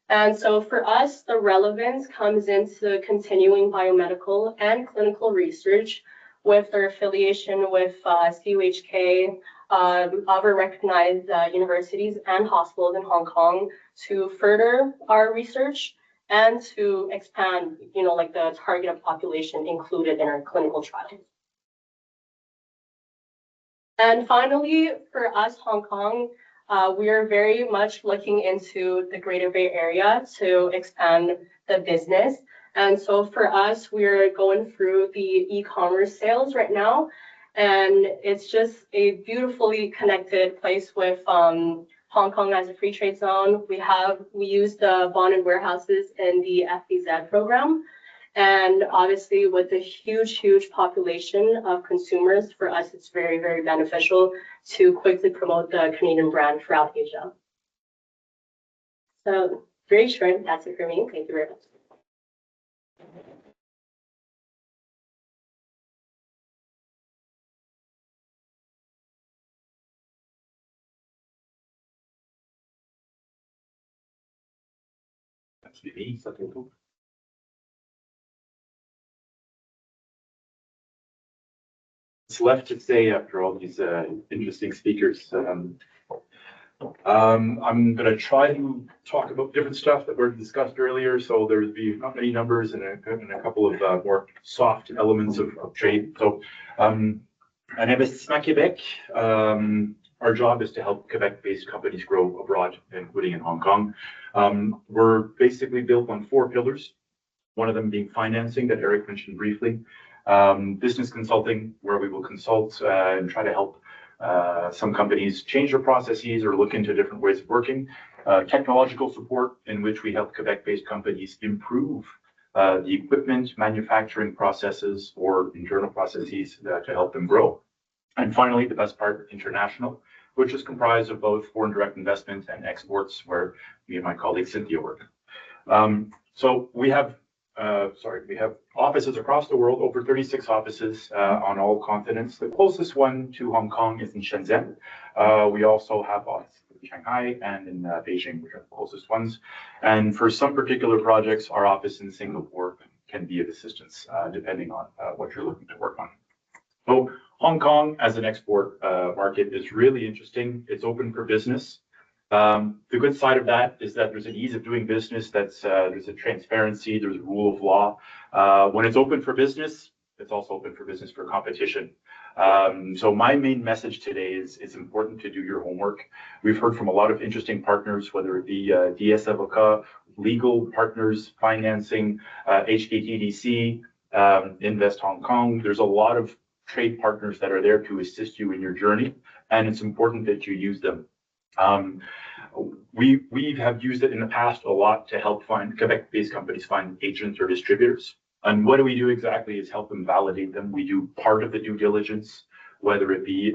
And so for us, the relevance comes into continuing biomedical and clinical research with their affiliation with CUHK, other recognized universities and hospitals in Hong Kong to further our research and to expand, like the target population included in our clinical trials. And finally, for us, Hong Kong, we are very much looking into the Greater Bay Area to expand the business. And so for us, we're going through the e-commerce sales right now. And it's just a beautifully connected place with Hong Kong as a free trade zone. We use the bonded warehouses in the FBZ program. And obviously with a huge, huge population of consumers, for us, it's very, very beneficial to quickly promote the Canadian brand throughout Asia. So very short, that's it for me. Thank you very much. That's me, something cool. What's left to say after all these interesting speakers? I'm going to try to talk about different stuff that were discussed earlier. So there'll be not many numbers and a couple of more soft elements of trade. So an Investissement Québec, our job is to help Quebec-based companies grow abroad, including in Hong Kong. We're basically built on 4 pillars, one of them being financing that Eric mentioned briefly. Business consulting, where we will consult and try to help some companies change their processes or look into different ways of working. Technological support, in which we help Quebec-based companies improve the equipment, manufacturing processes, or internal processes to help them grow. And finally, the best part, international, which is comprised of both foreign direct investment and exports, where me and my colleague Cynthia work. So we have offices across the world, over 36 offices on all continents. The closest one to Hong Kong is in Shenzhen. We also have offices in Shanghai and in Beijing, which are the closest ones. And for some particular projects, our office in Singapore can be of assistance, depending on what you're looking to work on. So Hong Kong as an export market is really interesting. It's open for business. The good side of that is that there's an ease of doing business. There's a transparency. There's a rule of law. When it's open for business, it's also open for business for competition. So my main message today is it's important to do your homework. We've heard from a lot of interesting partners, whether it be DS Avocat, legal partners, financing, HKTDC, Invest Hong Kong. There's a lot of trade partners that are there to assist you in your journey, and it's important that you use them. We have used it in the past a lot to help find Quebec-based companies find agents or distributors. And what do we do exactly is help them validate them. We do part of the due diligence, whether it be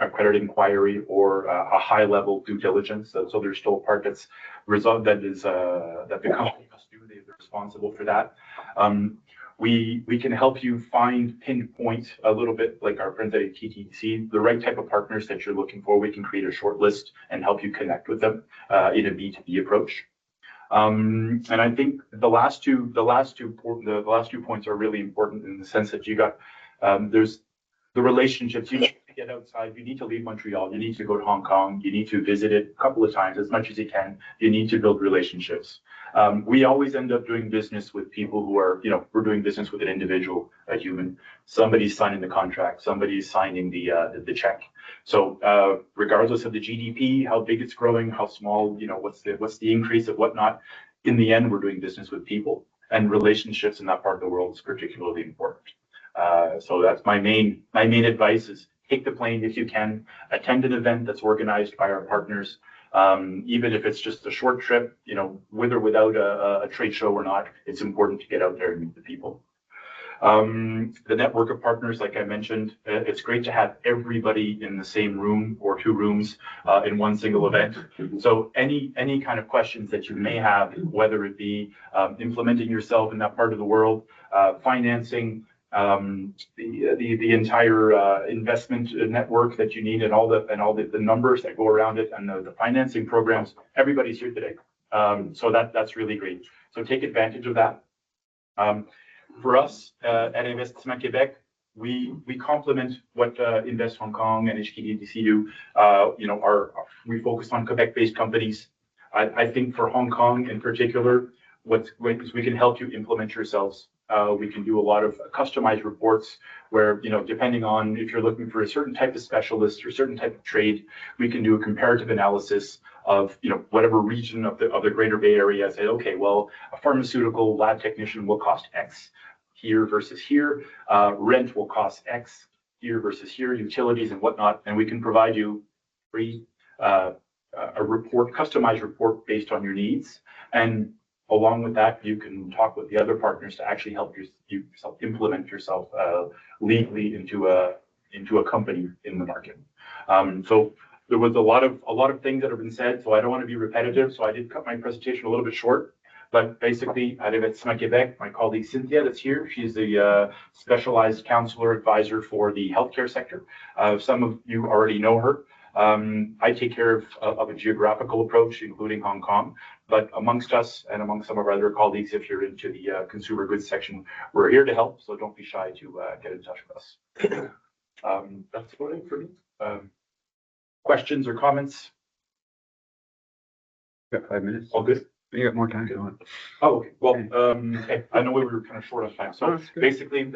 a credit inquiry or a high-level due diligence. So there's still a part that's resolved that the company must do. They're responsible for that. We can help you pinpoint a little bit, like our friends at HKTDC, the right type of partners that you're looking for. We can create a short list and help you connect with them in a B2B approach. And I think the last two points are really important in the sense that you got there's the relationships. You need to get outside. You need to leave Montreal. You need to go to Hong Kong. You need to visit it a couple of times, as much as you can. You need to build relationships. We always end up doing business with people who are, we're doing business with an individual, a human. Somebody's signing the contract. Somebody's signing the check. So regardless of the GDP, how big it's growing, how small, what's the increase of whatnot, in the end, we're doing business with people, and relationships in that part of the world is particularly important. So that's my main advice is take the plane if you can, attend an event that's organized by our partners. Even if it's just a short trip, with or without a trade show or not, it's important to get out there and meet the people. The network of partners, like I mentioned, it's great to have everybody in the same room or two rooms in one single event. So any kind of questions that you may have, whether it be implementing yourself in that part of the world, financing, the entire investment network that you need, and all the numbers that go around it, and the financing programs, everybody's here today. So that's really great. So take advantage of that. For us at Investissement Québec, we complement what Invest Hong Kong and HKTDC do. We focus on Quebec-based companies. I think for Hong Kong in particular, what's great is we can help you implement yourselves. We can do a lot of customized reports where, depending on if you're looking for a certain type of specialist or certain type of trade, we can do a comparative analysis of, whatever region of the Greater Bay Area. Say, okay, well, a pharmaceutical lab technician will cost X here versus here. Rent will cost X here versus here, utilities and whatnot. And we can provide you a customized report based on your needs. And along with that, you can talk with the other partners to actually help yourself implement yourself legally into a company in the market. So there was a lot of things that have been said, so I don't want to be repetitive. So I did cut my presentation a little bit short. But basically, at Investissement Québec, my colleague Cynthia that's here, she's the specialized counselor advisor for the healthcare sector. Some of you already know her. I take care of a geographical approach, including Hong Kong. But amongst us and among some of our other colleagues, if you're into the consumer goods section, we're here to help. So don't be shy to get in touch with us. That's about it for me. Questions or comments? Got 5 minutes. All good. You got more time going on. Oh, okay. Well, okay. I know we were kind of short on time. So basically,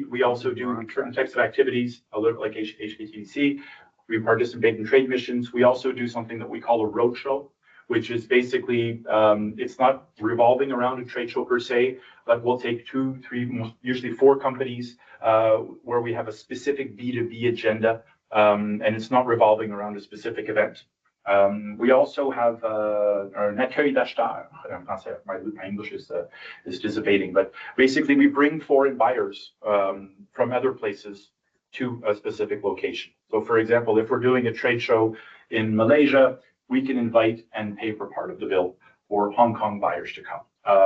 we also do certain types of activities, a little like HKTDC. We participate in trade missions. We also do something that we call a roadshow, which is basically, it's not revolving around a trade show per se, but we'll take 2, 3, usually 4 companies where we have a specific B2B agenda, and it's not revolving around a specific event. We also have our accueil d'acheteurs. My English is dissipating, but basically we bring foreign buyers from other places to a specific location. So for example, if we're doing a trade show in Malaysia, we can invite and pay for part of the bill for Hong Kong buyers to come.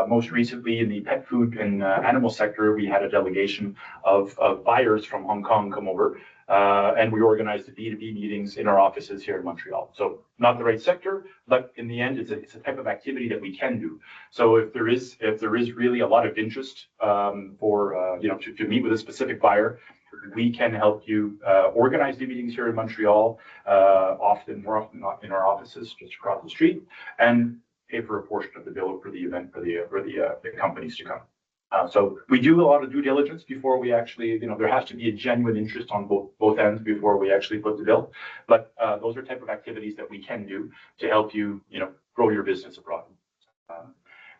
Most recently in the pet food and animal sector, we had a delegation of buyers from Hong Kong come over, and we organized the B2B meetings in our offices here in Montreal. So not the right sector, but in the end, it's a type of activity that we can do. So if there is really a lot of interest to meet with a specific buyer, We can help you organize the meetings here in Montreal, more often not in our offices just across the street, and pay for a portion of the bill for the event for the companies to come. So we do a lot of due diligence before we actually, there has to be a genuine interest on both ends before we actually put the bill. But those are type of activities that we can do to help you, grow your business abroad.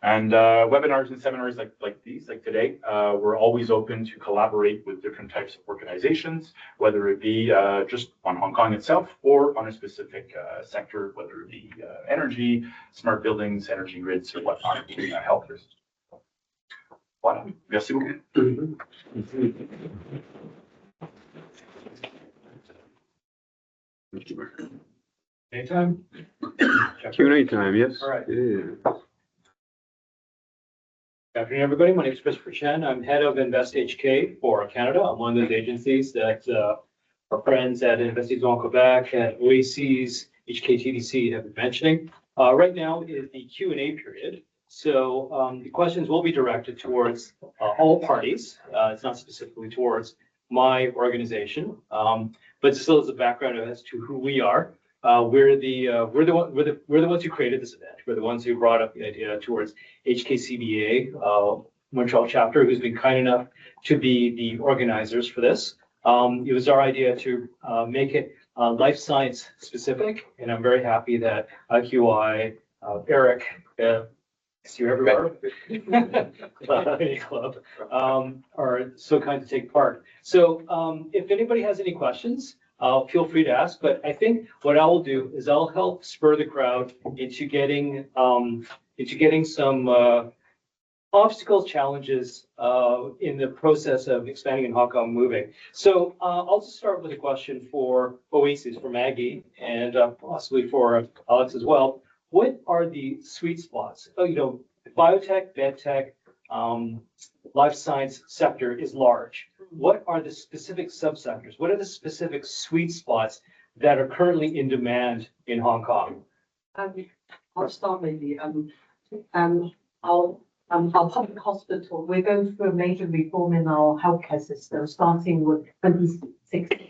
And webinars and seminars like these, like today, we're always open to collaborate with different types of organizations, whether it be just on Hong Kong itself or on a specific sector, whether it be energy, smart buildings, energy grids, or whatnot, healthcare systems. Voilà. Merci beaucoup. Anytime? Q&A time, yes. All right. Yeah. Good afternoon, everybody. My name is Christopher Chen. I'm head of Invest HK for Canada. I'm one of those agencies that our friends at Investissement Quebec, at OASES, HKTDC have been mentioning. Right now is the Q&A period. So the questions will be directed towards all parties. It's not specifically towards my organization, but still as a background as to who we are. We're the ones who created this event. We're the ones who brought up the idea towards HKCBA-Montreal chapter, who's been kind enough to be the organizers for this. It was our idea to make it life science specific, and I'm very happy that IQI, Eric, see you everywhere, M&A Club, are so kind to take part. So if anybody has any questions, feel free to ask, but I think what I will do is I'll help spur the crowd into getting some obstacles, challenges in the process of expanding in Hong Kong, moving. So I'll just start with a question for OASES, for Maggie, and possibly for Alex as well. What are the sweet spots? Biotech, Medtech, life science sector is large. What are the specific subsectors? What are the specific sweet spots that are currently in demand in Hong Kong? I'll start maybe. Our public hospital, we're going through a major reform in our healthcare system, starting with 2016.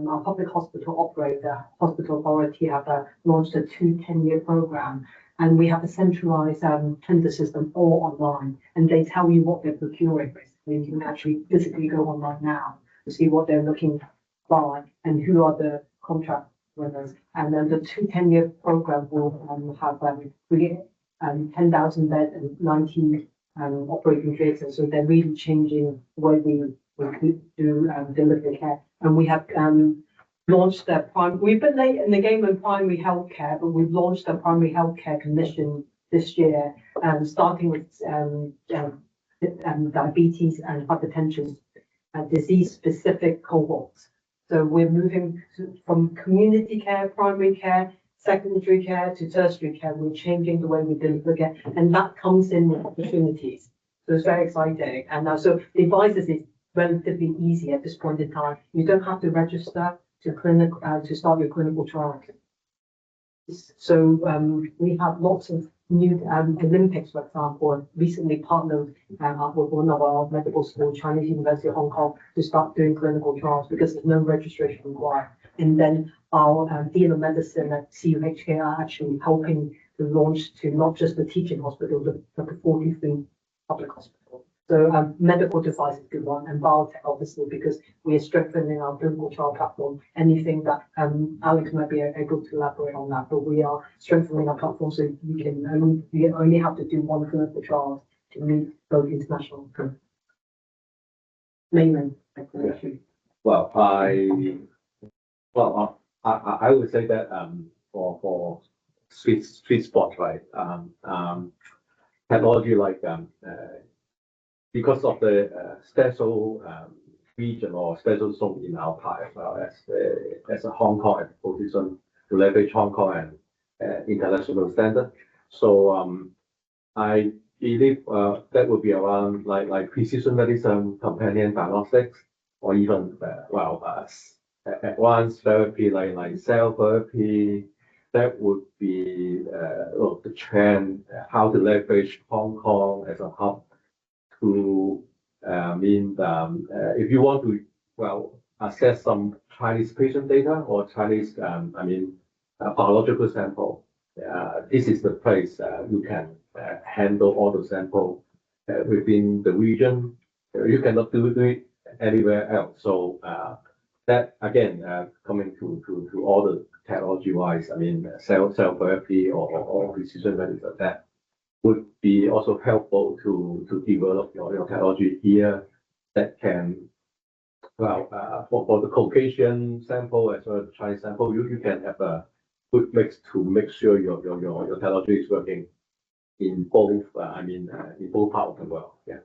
Our public hospital operator, Hospital Authority, have launched a 10-year program, and we have a centralized tender system all online, and they tell you what they're procuring. Basically, you can actually physically go online now to see what they're looking to buy and who are the contract winners. And then the 10-year program will have 10,000 beds and 19 operating theatres. So they're really changing the way we do delivery care. And we have launched the we've been late in the game in primary healthcare, but we've launched a primary healthcare commission this year, starting with diabetes and hypertension, disease-specific cohorts. So we're moving from community care, primary care, secondary care to tertiary care. We're changing the way we deliver care, and that comes in with opportunities. So it's very exciting. And so the advisors is relatively easy at this point in time. You don't have to register to start your clinical trial. So we have lots of new Olympics, for example, recently partnered with one of our medical schools, Chinese University of Hong Kong, to start doing clinical trials because there's no registration required. And then our Dean of Medicine at CUHK are actually helping to launch to not just the teaching hospital, but the 43 public hospitals. So medical device is a good one, and biotech, obviously, because we are strengthening our clinical trial platform. Anything that Alex might be able to elaborate on that, but we are strengthening our platform so we only have to do one clinical trial to meet both international and mainland. Well, I would say that for sweet spot, right? Technology like because of the special region or special zone in our part, as well as a Hong Kong position to leverage Hong Kong and international standard. So I believe that would be around like precision medicine, companion diagnostics, or even advanced therapy like cell therapy. That would be the trend, how to leverage Hong Kong as a hub to If you want to, assess some Chinese patient data or Chinese, biological sample, this is the place you can handle all the sample within the region. You cannot do it anywhere else. So that again, coming to all the technology wise, cell therapy or precision medicine, that would be also helpful to develop your technology here that can, for the Caucasian sample as well as the Chinese sample, you can have a good mix to make sure your technology is working in both, in both parts of the world. Yeah.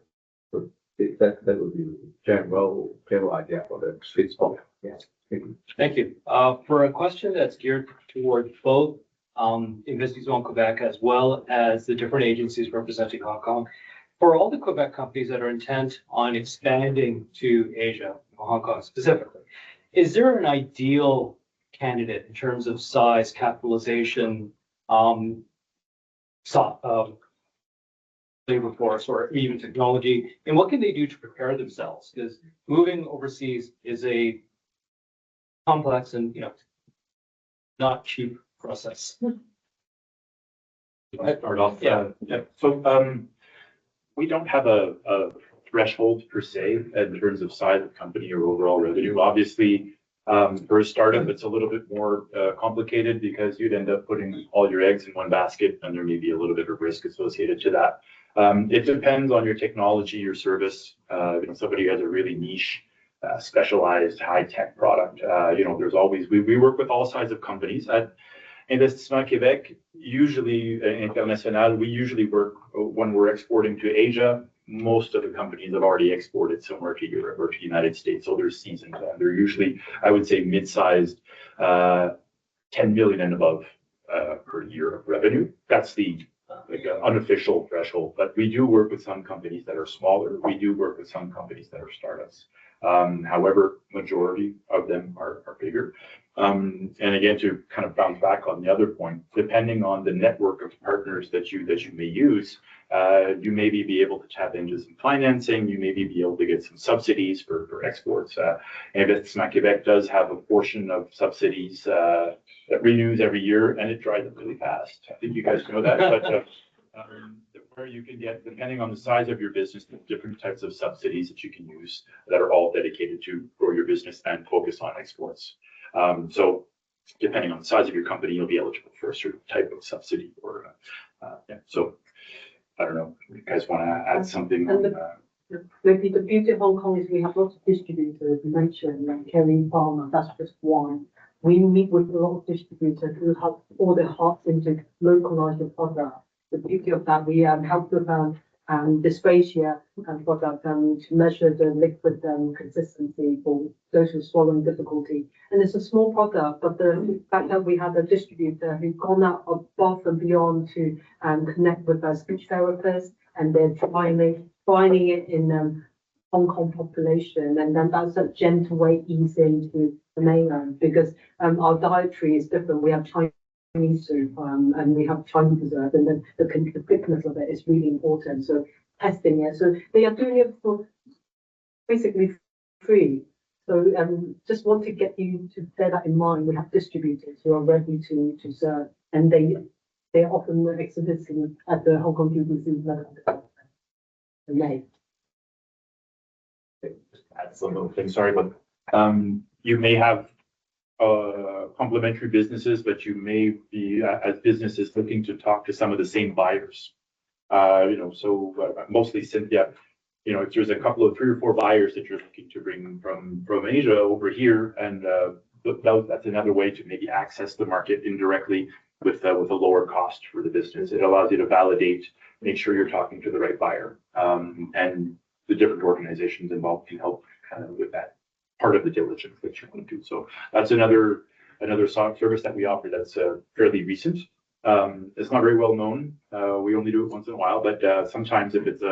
So that would be general idea for the sweet spot. Yes. Thank you. Thank you. For a question that's geared toward both Investissement Quebec as well as the different agencies representing Hong Kong, for all the Quebec companies that are intent on expanding to Asia, Hong Kong specifically, is there an ideal candidate in terms of size, capitalization, labor force, or even technology, and what can they do to prepare themselves? Because moving overseas is a complex and not cheap process. Start off. Yeah. So we don't have a threshold per se in terms of size of company or overall revenue. Obviously, for a startup, it's a little bit more complicated because you'd end up putting all your eggs in one basket, and there may be a little bit of risk associated to that. It depends on your technology, your service. If somebody has a really niche, specialized high-tech product, there's always, we work with all sides of companies. At Investissement Québec, usually International, we usually work when we're exporting to Asia. Most of the companies have already exported somewhere to Europe or to the United States, so they're seasoned. They're usually, I would say, mid-sized, 10 million and above per year of revenue. That's the unofficial threshold. But we do work with some companies that are smaller. We do work with some companies that are startups. However, majority of them are bigger. And again, to kind of bounce back on the other point, depending on the network of partners that you may use, you may be able to tap into some financing. You may be able to get some subsidies for exports. Investissement Québec does have a portion of subsidies that renews every year, and it dries up really fast. I think you guys know that, but where you can get, depending on the size of your business, different types of subsidies that you can use that are all dedicated to grow your business and focus on exports. So depending on the size of your company, you'll be eligible for a certain type of subsidy or, so I don't know, if you guys want to add something on that? Maybe the beauty of Hong Kong is we have lots of distributors. You mentioned like Kerry Pharma, that's just one. We meet with a lot of distributors who have all their hearts into localized product. The beauty of that, we help with dysphagia product to measure the liquid consistency for those with swallowing difficulty. And it's a small product, but the fact that we have a distributor who's gone out above and beyond to connect with our speech therapists, and they're trialing it in Hong Kong population, and then that's a gentle way ease into the mainland, because our dietary is different. We have Chinese soup and we have Chinese dessert, and then the thickness of it is really important. So testing it. So they are doing it for basically free. So just want to get you to bear that in mind. We have distributors who are ready to serve, and they are often exhibiting at the Hong Kong QDC level. Add some little things, sorry, but you may have complementary businesses, but you may be as businesses looking to talk to some of the same buyers. Mostly Cynthia, if there's a couple of 3 or 4 buyers that you're looking to bring from Asia over here, and that's another way to maybe access the market indirectly with a lower cost for the business. It allows you to validate, make sure you're talking to the right buyer, and the different organizations involved can help kind of with that part of the diligence that you want to do. So that's another service that we offer that's fairly recent. It's not very well known. We only do it once in a while, but sometimes if it's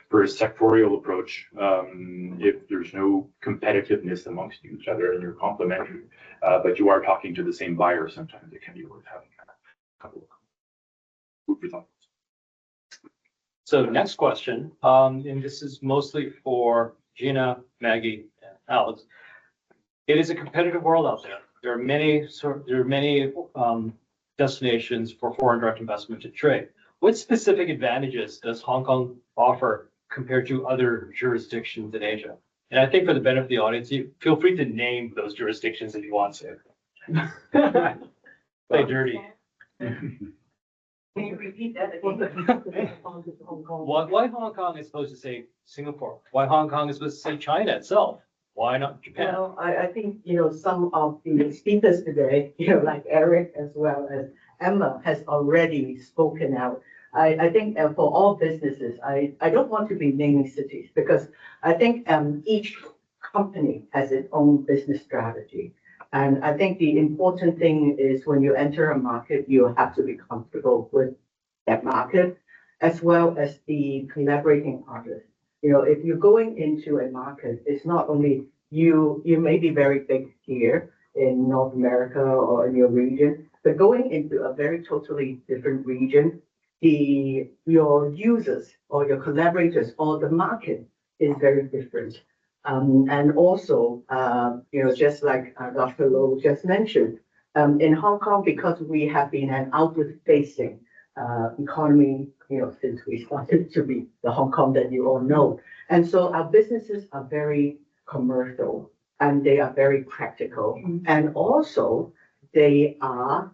for a sectorial approach, if there's no competitiveness amongst each other and you're complementary, but you are talking to the same buyer, sometimes it can be worth having a couple of food for thought. So next question, and this is mostly for Gina, Maggie, and Alex. It is a competitive world out there. There are many destinations for foreign direct investment to trade. What specific advantages does Hong Kong offer compared to other jurisdictions in Asia? And I think for the benefit of the audience, you feel free to name those jurisdictions if you want to. Play dirty. Can you repeat that again? Why Hong Kong is supposed to say Singapore? Why Hong Kong is supposed to say China itself? Why not Japan? Well, I think, some of the speakers today, like Eric as well as Emma has already spoken out. I think for all businesses, I don't want to be naming cities because I think each company has its own business strategy. And I think the important thing is when you enter a market, you have to be comfortable with that market as well as the collaborating partners. If you're going into a market, it's not only you may be very big here in North America or in your region, but going into a very totally different region, your users or your collaborators or the market is very different. And also, just like Dr. Low just mentioned, in Hong Kong, because we have been an outward-facing economy, since we started to be the Hong Kong that you all know. And so our businesses are very commercial and they are very practical. Mm-hmm. And also they are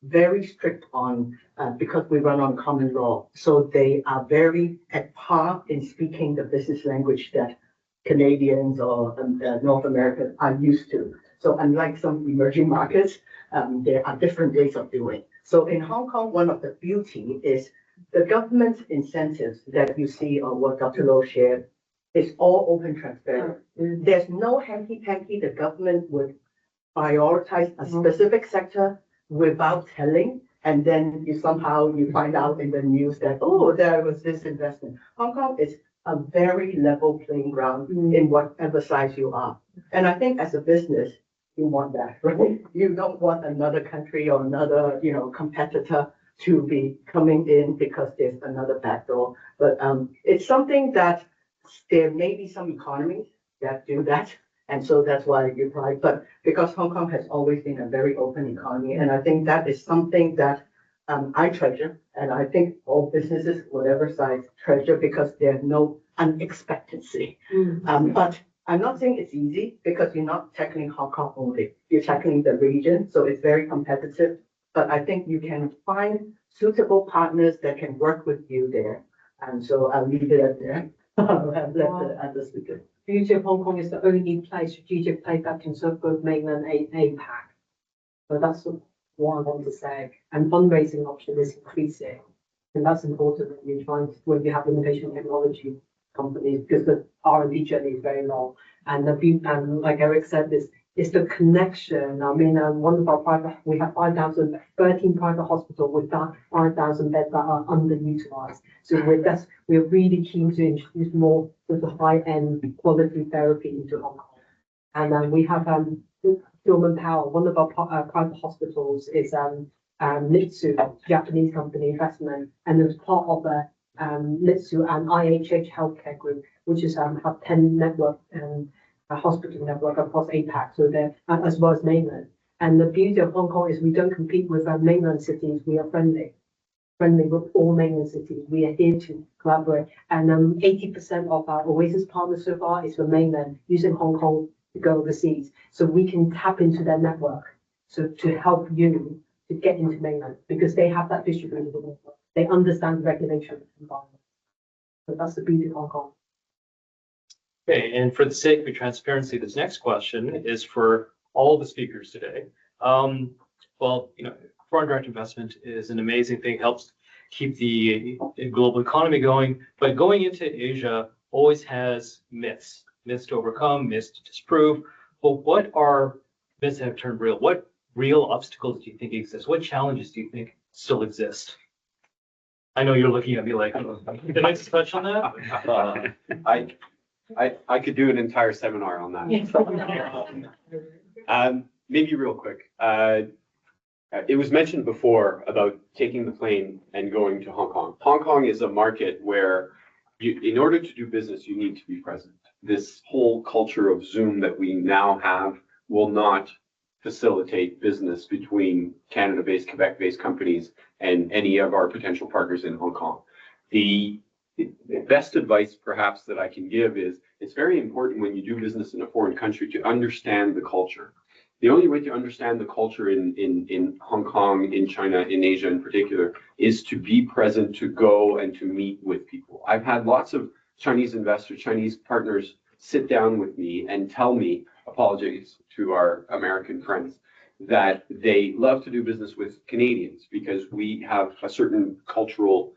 very strict on, because we run on common law. So they are very at par in speaking the business language that Canadians or North Americans are used to. So unlike some emerging markets, there are different ways of doing. So in Hong Kong, one of the beauty is the government incentives that you see or what Dr. Low shared is all open transparent. Mm-hmm. There's no hanky-panky. The government would prioritize a specific sector without telling, and then you find out in the news that, oh, there was this investment. Hong Kong is a very level playing ground in whatever size you are. And I think as a business, you want that, right? You don't want another country or another, competitor to be coming in because there's another backdoor. But it's something that there may be some economies that do that. And so that's why you apply. But because Hong Kong has always been a very open economy, and I think that is something that I treasure. And I think all businesses, whatever size, treasure because there's no unexpectancy. But I'm not saying it's easy because you're not tackling Hong Kong only. You're tackling the region. So it's very competitive. But I think you can find suitable partners that can work with you there. And so I'll leave it at there. I'll let the other speaker. Beauty of Hong Kong is the only strategic place that can serve both mainland and APAC. So that's what I want to say. And fundraising option is increasing. And that's important when you have innovation technology companies because the R&D journey is very long. And like Eric said, this is the connection. I mean, one of our we have 13 private hospitals with 5,000 beds that are underutilized. So we're really keen to introduce more of the high-end quality therapy into Hong Kong. And then we have Human Power. One of our private hospitals is Mitsu, Japanese company investment, and it was part of the Mitsu and IHH Healthcare Group, which is have 10 network and a hospital network across APAC, so they're as well as mainland. And the beauty of Hong Kong is we don't compete with mainland cities. We are friendly with all mainland cities. We are here to collaborate. And 80% of our OASES partners so far is for mainland using Hong Kong to go overseas, so we can tap into their network. So to help you to get into mainland because they have that distributed network. They understand the regulation environment. So that's the beauty of Hong Kong. Okay, and for the sake of transparency, this next question is for all the speakers today. Well, foreign direct investment is an amazing thing, helps keep the global economy going, but going into Asia always has myths to overcome, myths to disprove. But what are myths that have turned real? What real obstacles do you think exist? What challenges do you think still exist? I know you're looking at me like, did I just touch on that? I could do an entire seminar on that. Maybe real quick. I it was mentioned before about taking the plane and going to Hong Kong. Hong Kong is a market where in order to do business, you need to be present. This whole culture of Zoom that we now have will not facilitate business between Canada-based, Quebec-based companies and any of our potential partners in Hong Kong. The best advice perhaps that I can give is it's very important when you do business in a foreign country to understand the culture. The only way to understand the culture in Hong Kong, in China, in Asia in particular, is to be present, to go and to meet with people. I've had lots of Chinese investors, Chinese partners sit down with me and tell me, apologies to our American friends, that they love to do business with Canadians because we have a certain cultural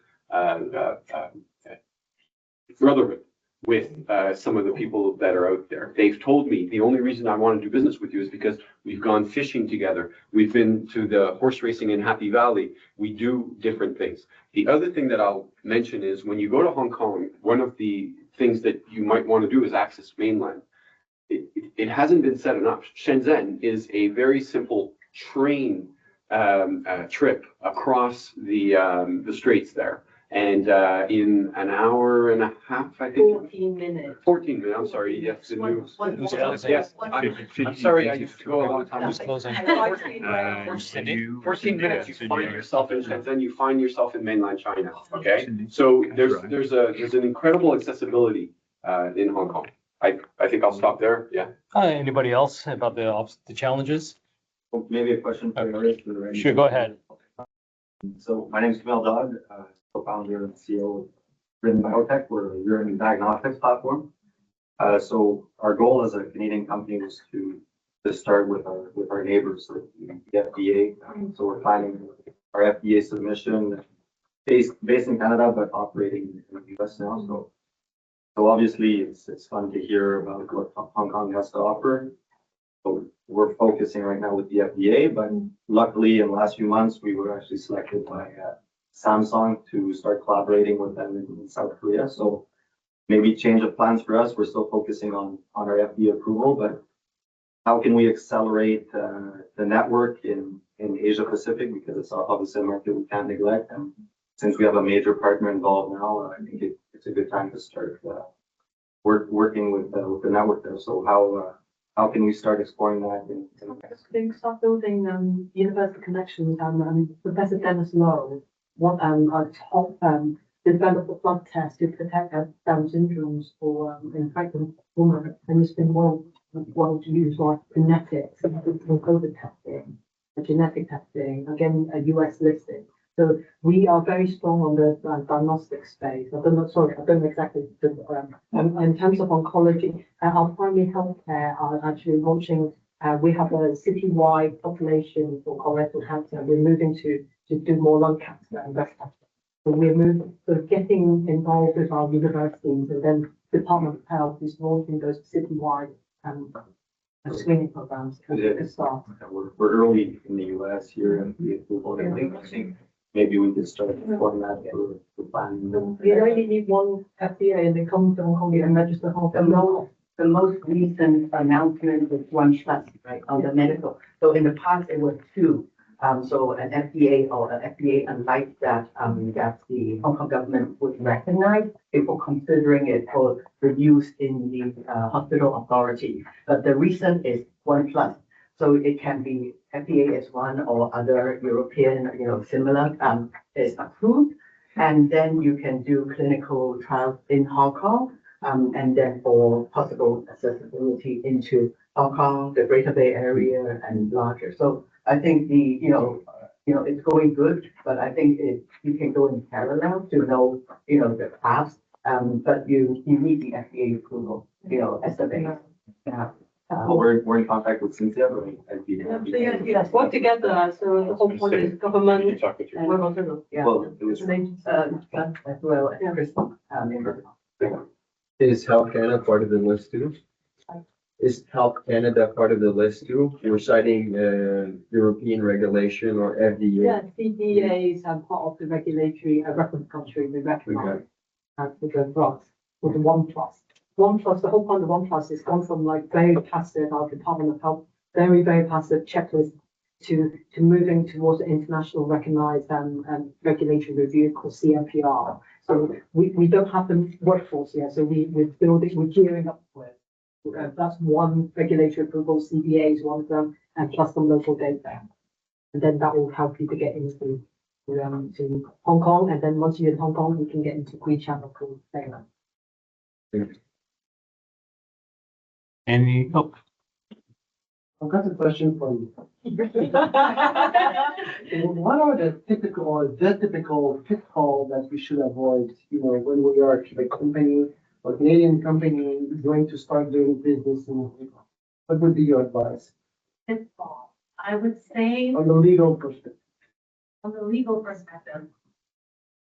brotherhood with some of the people that are out there. They've told me the only reason I want to do business with you is because we've gone fishing together. We've been to the horse racing in Happy Valley. We do different things. The other thing that I'll mention is when you go to Hong Kong, one of the things that you might want to do is access mainland. It hasn't been said enough. Shenzhen is a very simple train trip across the straits there. And in an hour and a half, I think. 14 minutes. 14 minutes, I'm sorry, yes, the new. Yes, I'm sorry, I used to go a long time. Who's closing? 14 minutes, you find yourself in Shenzhen, you find yourself in mainland China, okay? So there's an incredible accessibility in Hong Kong. I think I'll stop there, yeah. Anybody else about the challenges? Maybe a question for Eric. Sure, go ahead. So my name is Camille Dodd, co-founder and CEO of Biotech. We're a European diagnostics platform. So our goal as a Canadian company was to start with our neighbors, like the FDA. So we're planning our FDA submission based in Canada, but operating in the US now. So obviously it's fun to hear about what Hong Kong has to offer. So we're focusing right now with the FDA, but luckily in the last few months, we were actually selected by Samsung to start collaborating with them in South Korea. So maybe change of plans for us. We're still focusing on our FDA approval, but how can we accelerate the network in Asia Pacific? Because it's obviously a market we can't neglect. And since we have a major partner involved now, I think it's a good time to start working with the network there. So how can we start exploring that? I think start building universal connections. Professor Dennis Lowe, our top developed a blood test to detect Down syndromes for pregnant women, and it's been well used for genetics, for COVID testing, genetic testing, again, a US listing. So we are very strong on the diagnostic space. I don't know exactly. In terms of oncology, our primary healthcare are actually launching. We have a citywide population for colorectal cancer. We're moving to do more lung cancer and breast cancer. So we're getting involved with our universities, and then Department of Health is launching those citywide screening programs. We're early in the US here, and the approval. I think maybe we could start exploring that for planning. We only need one FDA, and they come to Hong Kong and register Hong Kong. The most recent announcement was one plus, right, on the medical. So in the past, it was two. So an FDA or an FDA unlike that, that the Hong Kong government would recognize before considering it for use in the hospital authority. But the recent is one plus. So it can be FDA as one or other European, similar, is approved. And then you can do clinical trials in Hong Kong. And then for possible accessibility into Hong Kong, the Greater Bay Area, and larger. So I think it's going good, but I think you can go in parallel to know, the paths. But you need the FDA approval, as the base. Yeah. We're in contact with Cynthia, but Yes, work together. So the whole point is government. Yeah. Well, it was As well as Crystal. Is Health Canada part of the list too? Is Health Canada part of the list too? We're citing European regulation or FDA. Yeah, CDAs are part of the regulatory reference country. We recognize the drugs with the one plus. One plus, the whole point of one plus is gone from like very passive, our Department of Health, very, very passive checklist to moving towards an international recognized regulatory review called CMPR. So we don't have the workforce yet, so we're gearing up for it. That's one regulatory approval, CBA is one of them, and plus some local data. And then that will help you to get into to Hong Kong, and then once you're in Hong Kong, you can get into Green Channel called Thailand. Any, oh, I've got a question for you. What are the typical pitfall that we should avoid, when we are a company or Canadian company going to start doing business in Hong Kong? What would be your advice Pitfall. I would say on the legal perspective? from the legal perspective,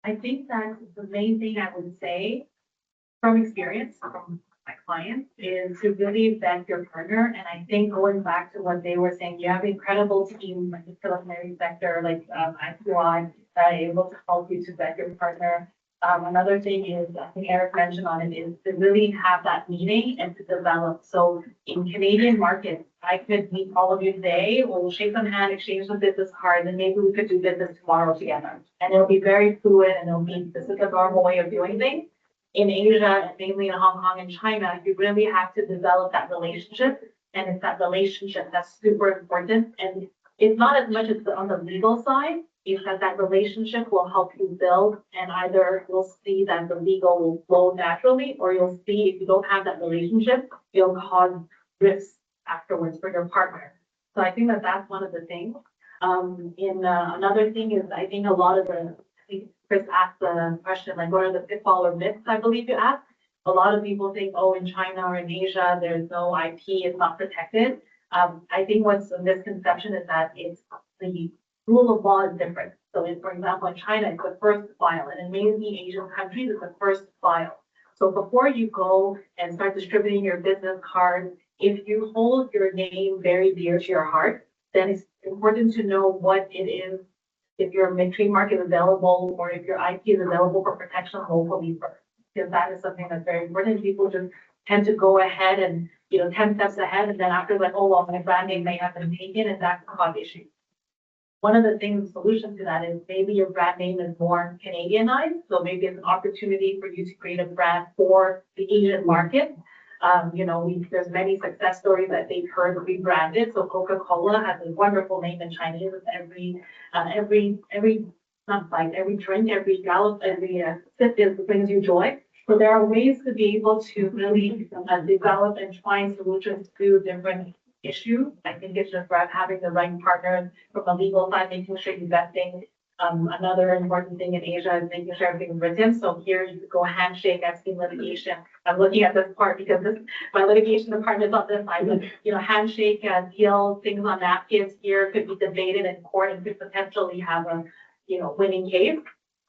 I think that the main thing I would say from experience from my clients is to really vet your partner. And I think going back to what they were saying, you have incredible teams like the preliminary sector, like IQI, that are able to help you to vet your partner. Another thing is, I think Eric mentioned on it, is to really have that meeting and to develop. So in Canadian markets, I could meet all of you today, we'll shake some hand, exchange some business cards, and maybe we could do business tomorrow together. And it'll be very fluid and it'll be, this is the normal way of doing things. In Asia, and mainly in Hong Kong and China, you really have to develop that relationship. And it's that relationship that's super important. And it's not as much as on the legal side, because that relationship will help you build, and either you'll see that the legal will flow naturally, or you'll see if you don't have that relationship, it'll cause risks afterwards for your partner. So I think that that's one of the things. Another thing is, I think a lot of I think Chris asked the question, like, what are the pitfall or myths, I believe you asked. A lot of people think, oh, in China or in Asia, there's no IP, it's not protected. I think what's a misconception is that it's the rule of law is different. So for example, in China, it's the first to file, and in many Asian countries, it's the first to file. So before you go and start distributing your business cards, if you hold your name very dear to your heart, then it's important to know what it is, if your trademark is available or if your IP is available for protection locally first, because that is something that's very important. People just tend to go ahead and, 10 steps ahead, and then after, like, oh, well, my brand name may have been taken, and that can cause issues. One of the things, the solution to that is maybe your brand name is more Canadianized. So maybe it's an opportunity for you to create a brand for the Asian market. There's many success stories that they've heard rebranded. So Coca-Cola has a wonderful name in Chinese. Every drink, every gallop, every sip brings you joy. So there are ways to be able to really develop and find solutions to different issue. I think it's just about having the right partners from a legal side, making sure you're investing. Another important thing in Asia is making sure everything's written. So here you could go handshake. I've seen litigation. I'm looking at this part because my litigation department is on this side. But, handshake, deal, things on napkins here could be debated in court and could potentially have a, winning case.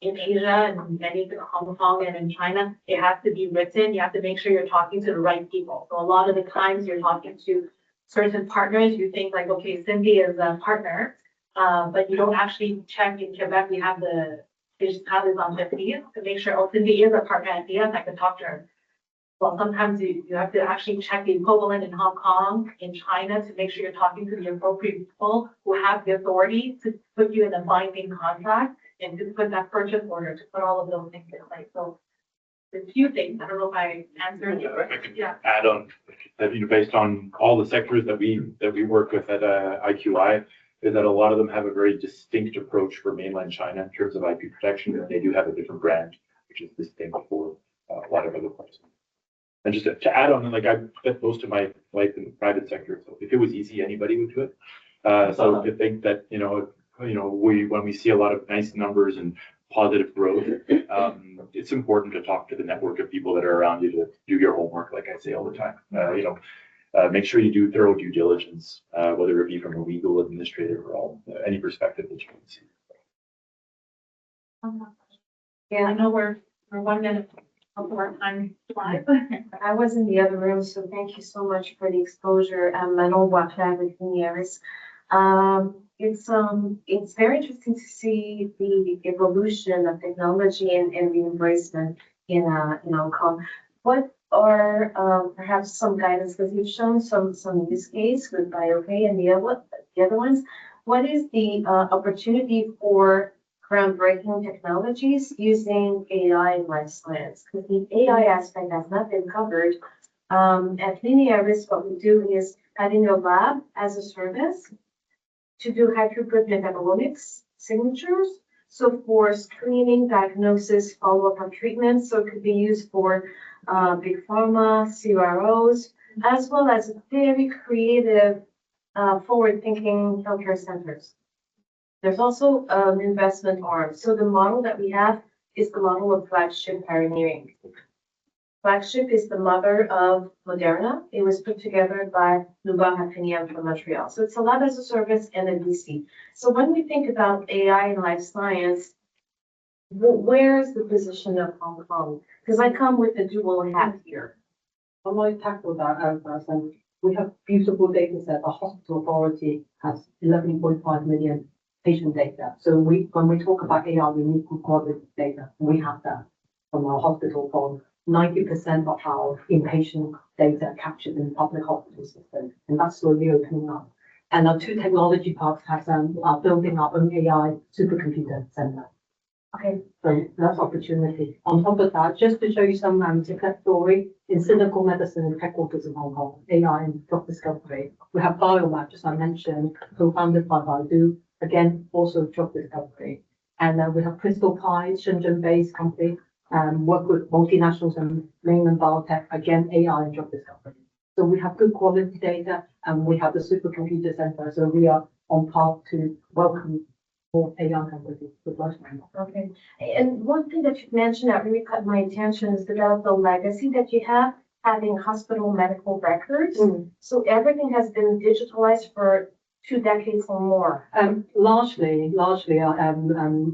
In Asia and many Hong Kong and in China, it has to be written. You have to make sure you're talking to the right people. So a lot of the times you're talking to certain partners, you think like, okay, Cindy is a partner, but you don't actually check in Quebec. We have the digitales on Japanese to make sure, oh, Cindy is a partner at DS, I can talk to her. Well, sometimes you have to actually check the equivalent in Hong Kong, in China, to make sure you're talking to the appropriate people who have the authority to put you in a binding contract and to put that purchase order, to put all of those things in place. So there's a few things. I don't know if I answered you. I could add on that, based on all the sectors that we work with at IQI, is that a lot of them have a very distinct approach for mainland China in terms of IP protection, and they do have a different brand, which is distinct for a lot of other places. And just to add on, like, I've spent most of my life in the private sector, so if it was easy, anybody would do it. So to think that, when we see a lot of nice numbers and positive growth, it's important to talk to the network of people that are around you to do your homework, like I say all the time. Make sure you do thorough due diligence, whether it be from a legal, administrative, or any perspective that you can see. Yeah, I know we're 1 minute of our time live. I was in the other room, so thank you so much for the exposure. Manon Boisclair with Lumières. It's very interesting to see the evolution of technology and the embracement in Hong Kong. What are perhaps some guidance, because you've shown some use case with BioPay and the other ones. what is the opportunity for groundbreaking technologies using AI in life science? Because the AI aspect has not been covered. At Linearis, what we do is adding a lab as a service to do high throughput metabolomics signatures. So for screening, diagnosis, follow-up on treatment, so it could be used for big pharma, CROs, as well as very creative, forward-thinking healthcare centers. There's also an investment arm. So the model that we have is the model of flagship pioneering. Flagship is the mother of Moderna. It was put together by Luba Hafinian from Montreal. So it's a lab as a service and a VC. So when we think about AI and life science, where's the position of Hong Kong? Because I come with a dual hat here. I might tackle that first. And we have beautiful data set. The hospital authority has 11.5 million patient data. So when we talk about AI, we need good quality data. We have that from our hospital from 90% of our inpatient data captured in the public hospital system, and that's slowly opening up. And our two technology parks are building our own AI supercomputer center. Okay. So that's opportunity. On top of that, just to show you some success story, in clinical medicine in headquarters in Hong Kong, AI and drug discovery, we have Biotech, as I mentioned, co-founded by Baidu, again, also drug discovery. And we have Crystal Pi, Shenzhen-based company, work with multinationals and mainland biotech, again, AI and drug discovery. So we have good quality data and we have the supercomputer center. So we are on path to welcome more AI companies with large numbers. Okay. And one thing that you've mentioned that really caught my attention is about the legacy that you have having hospital medical records. So everything has been digitalized for 2 decades or more. Largely,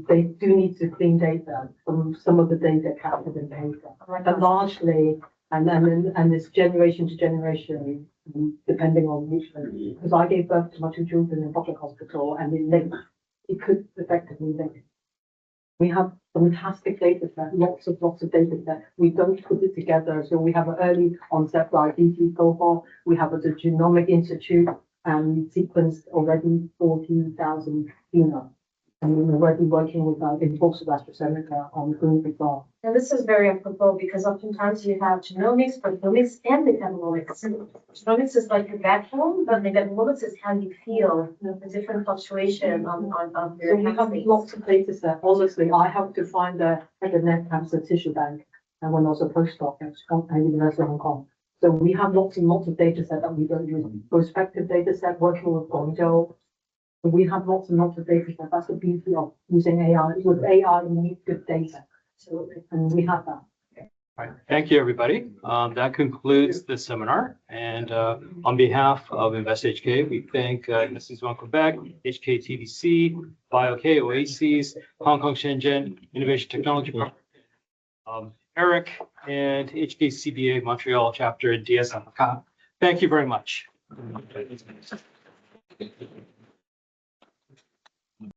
they do need to clean data from some of the data captured in paper. But largely, and it's generation to generation, depending on which one. Because I gave birth to my 2 children in public hospital, and it could effectively link. We have fantastic data set, lots of data set. We don't put it together, so we have an early onset diabetes cohort. We have the Genomic Institute. Sequenced already 14,000 genomes. And we're already working with in talks with AstraZeneca on clinical trials. And this is very apropos because oftentimes you have genomics, proteomics, and metabolomics. Genomics is like the backbone, but metabolomics is how you feel the different fluctuation on So we have lots of data set. Honestly, I helped to find the head and neck cancer tissue bank and when I was a postdoc at University of Hong Kong. So we have lots and lots of data set that we don't use. Prospective data set working with Guangzhou. We have lots and lots of data set. That's the beauty of using AI. With AI, you need good data. So, and we have that. All right. Thank you, everybody. That concludes the seminar. And on behalf of Invest HK, we thank Investors One Quebec, HKTDC, Biotech, OASES, Hong Kong Shenzhen Innovation Technology Park, Eric, and HKCBA-Montreal chapter in DSM. Thank you very much.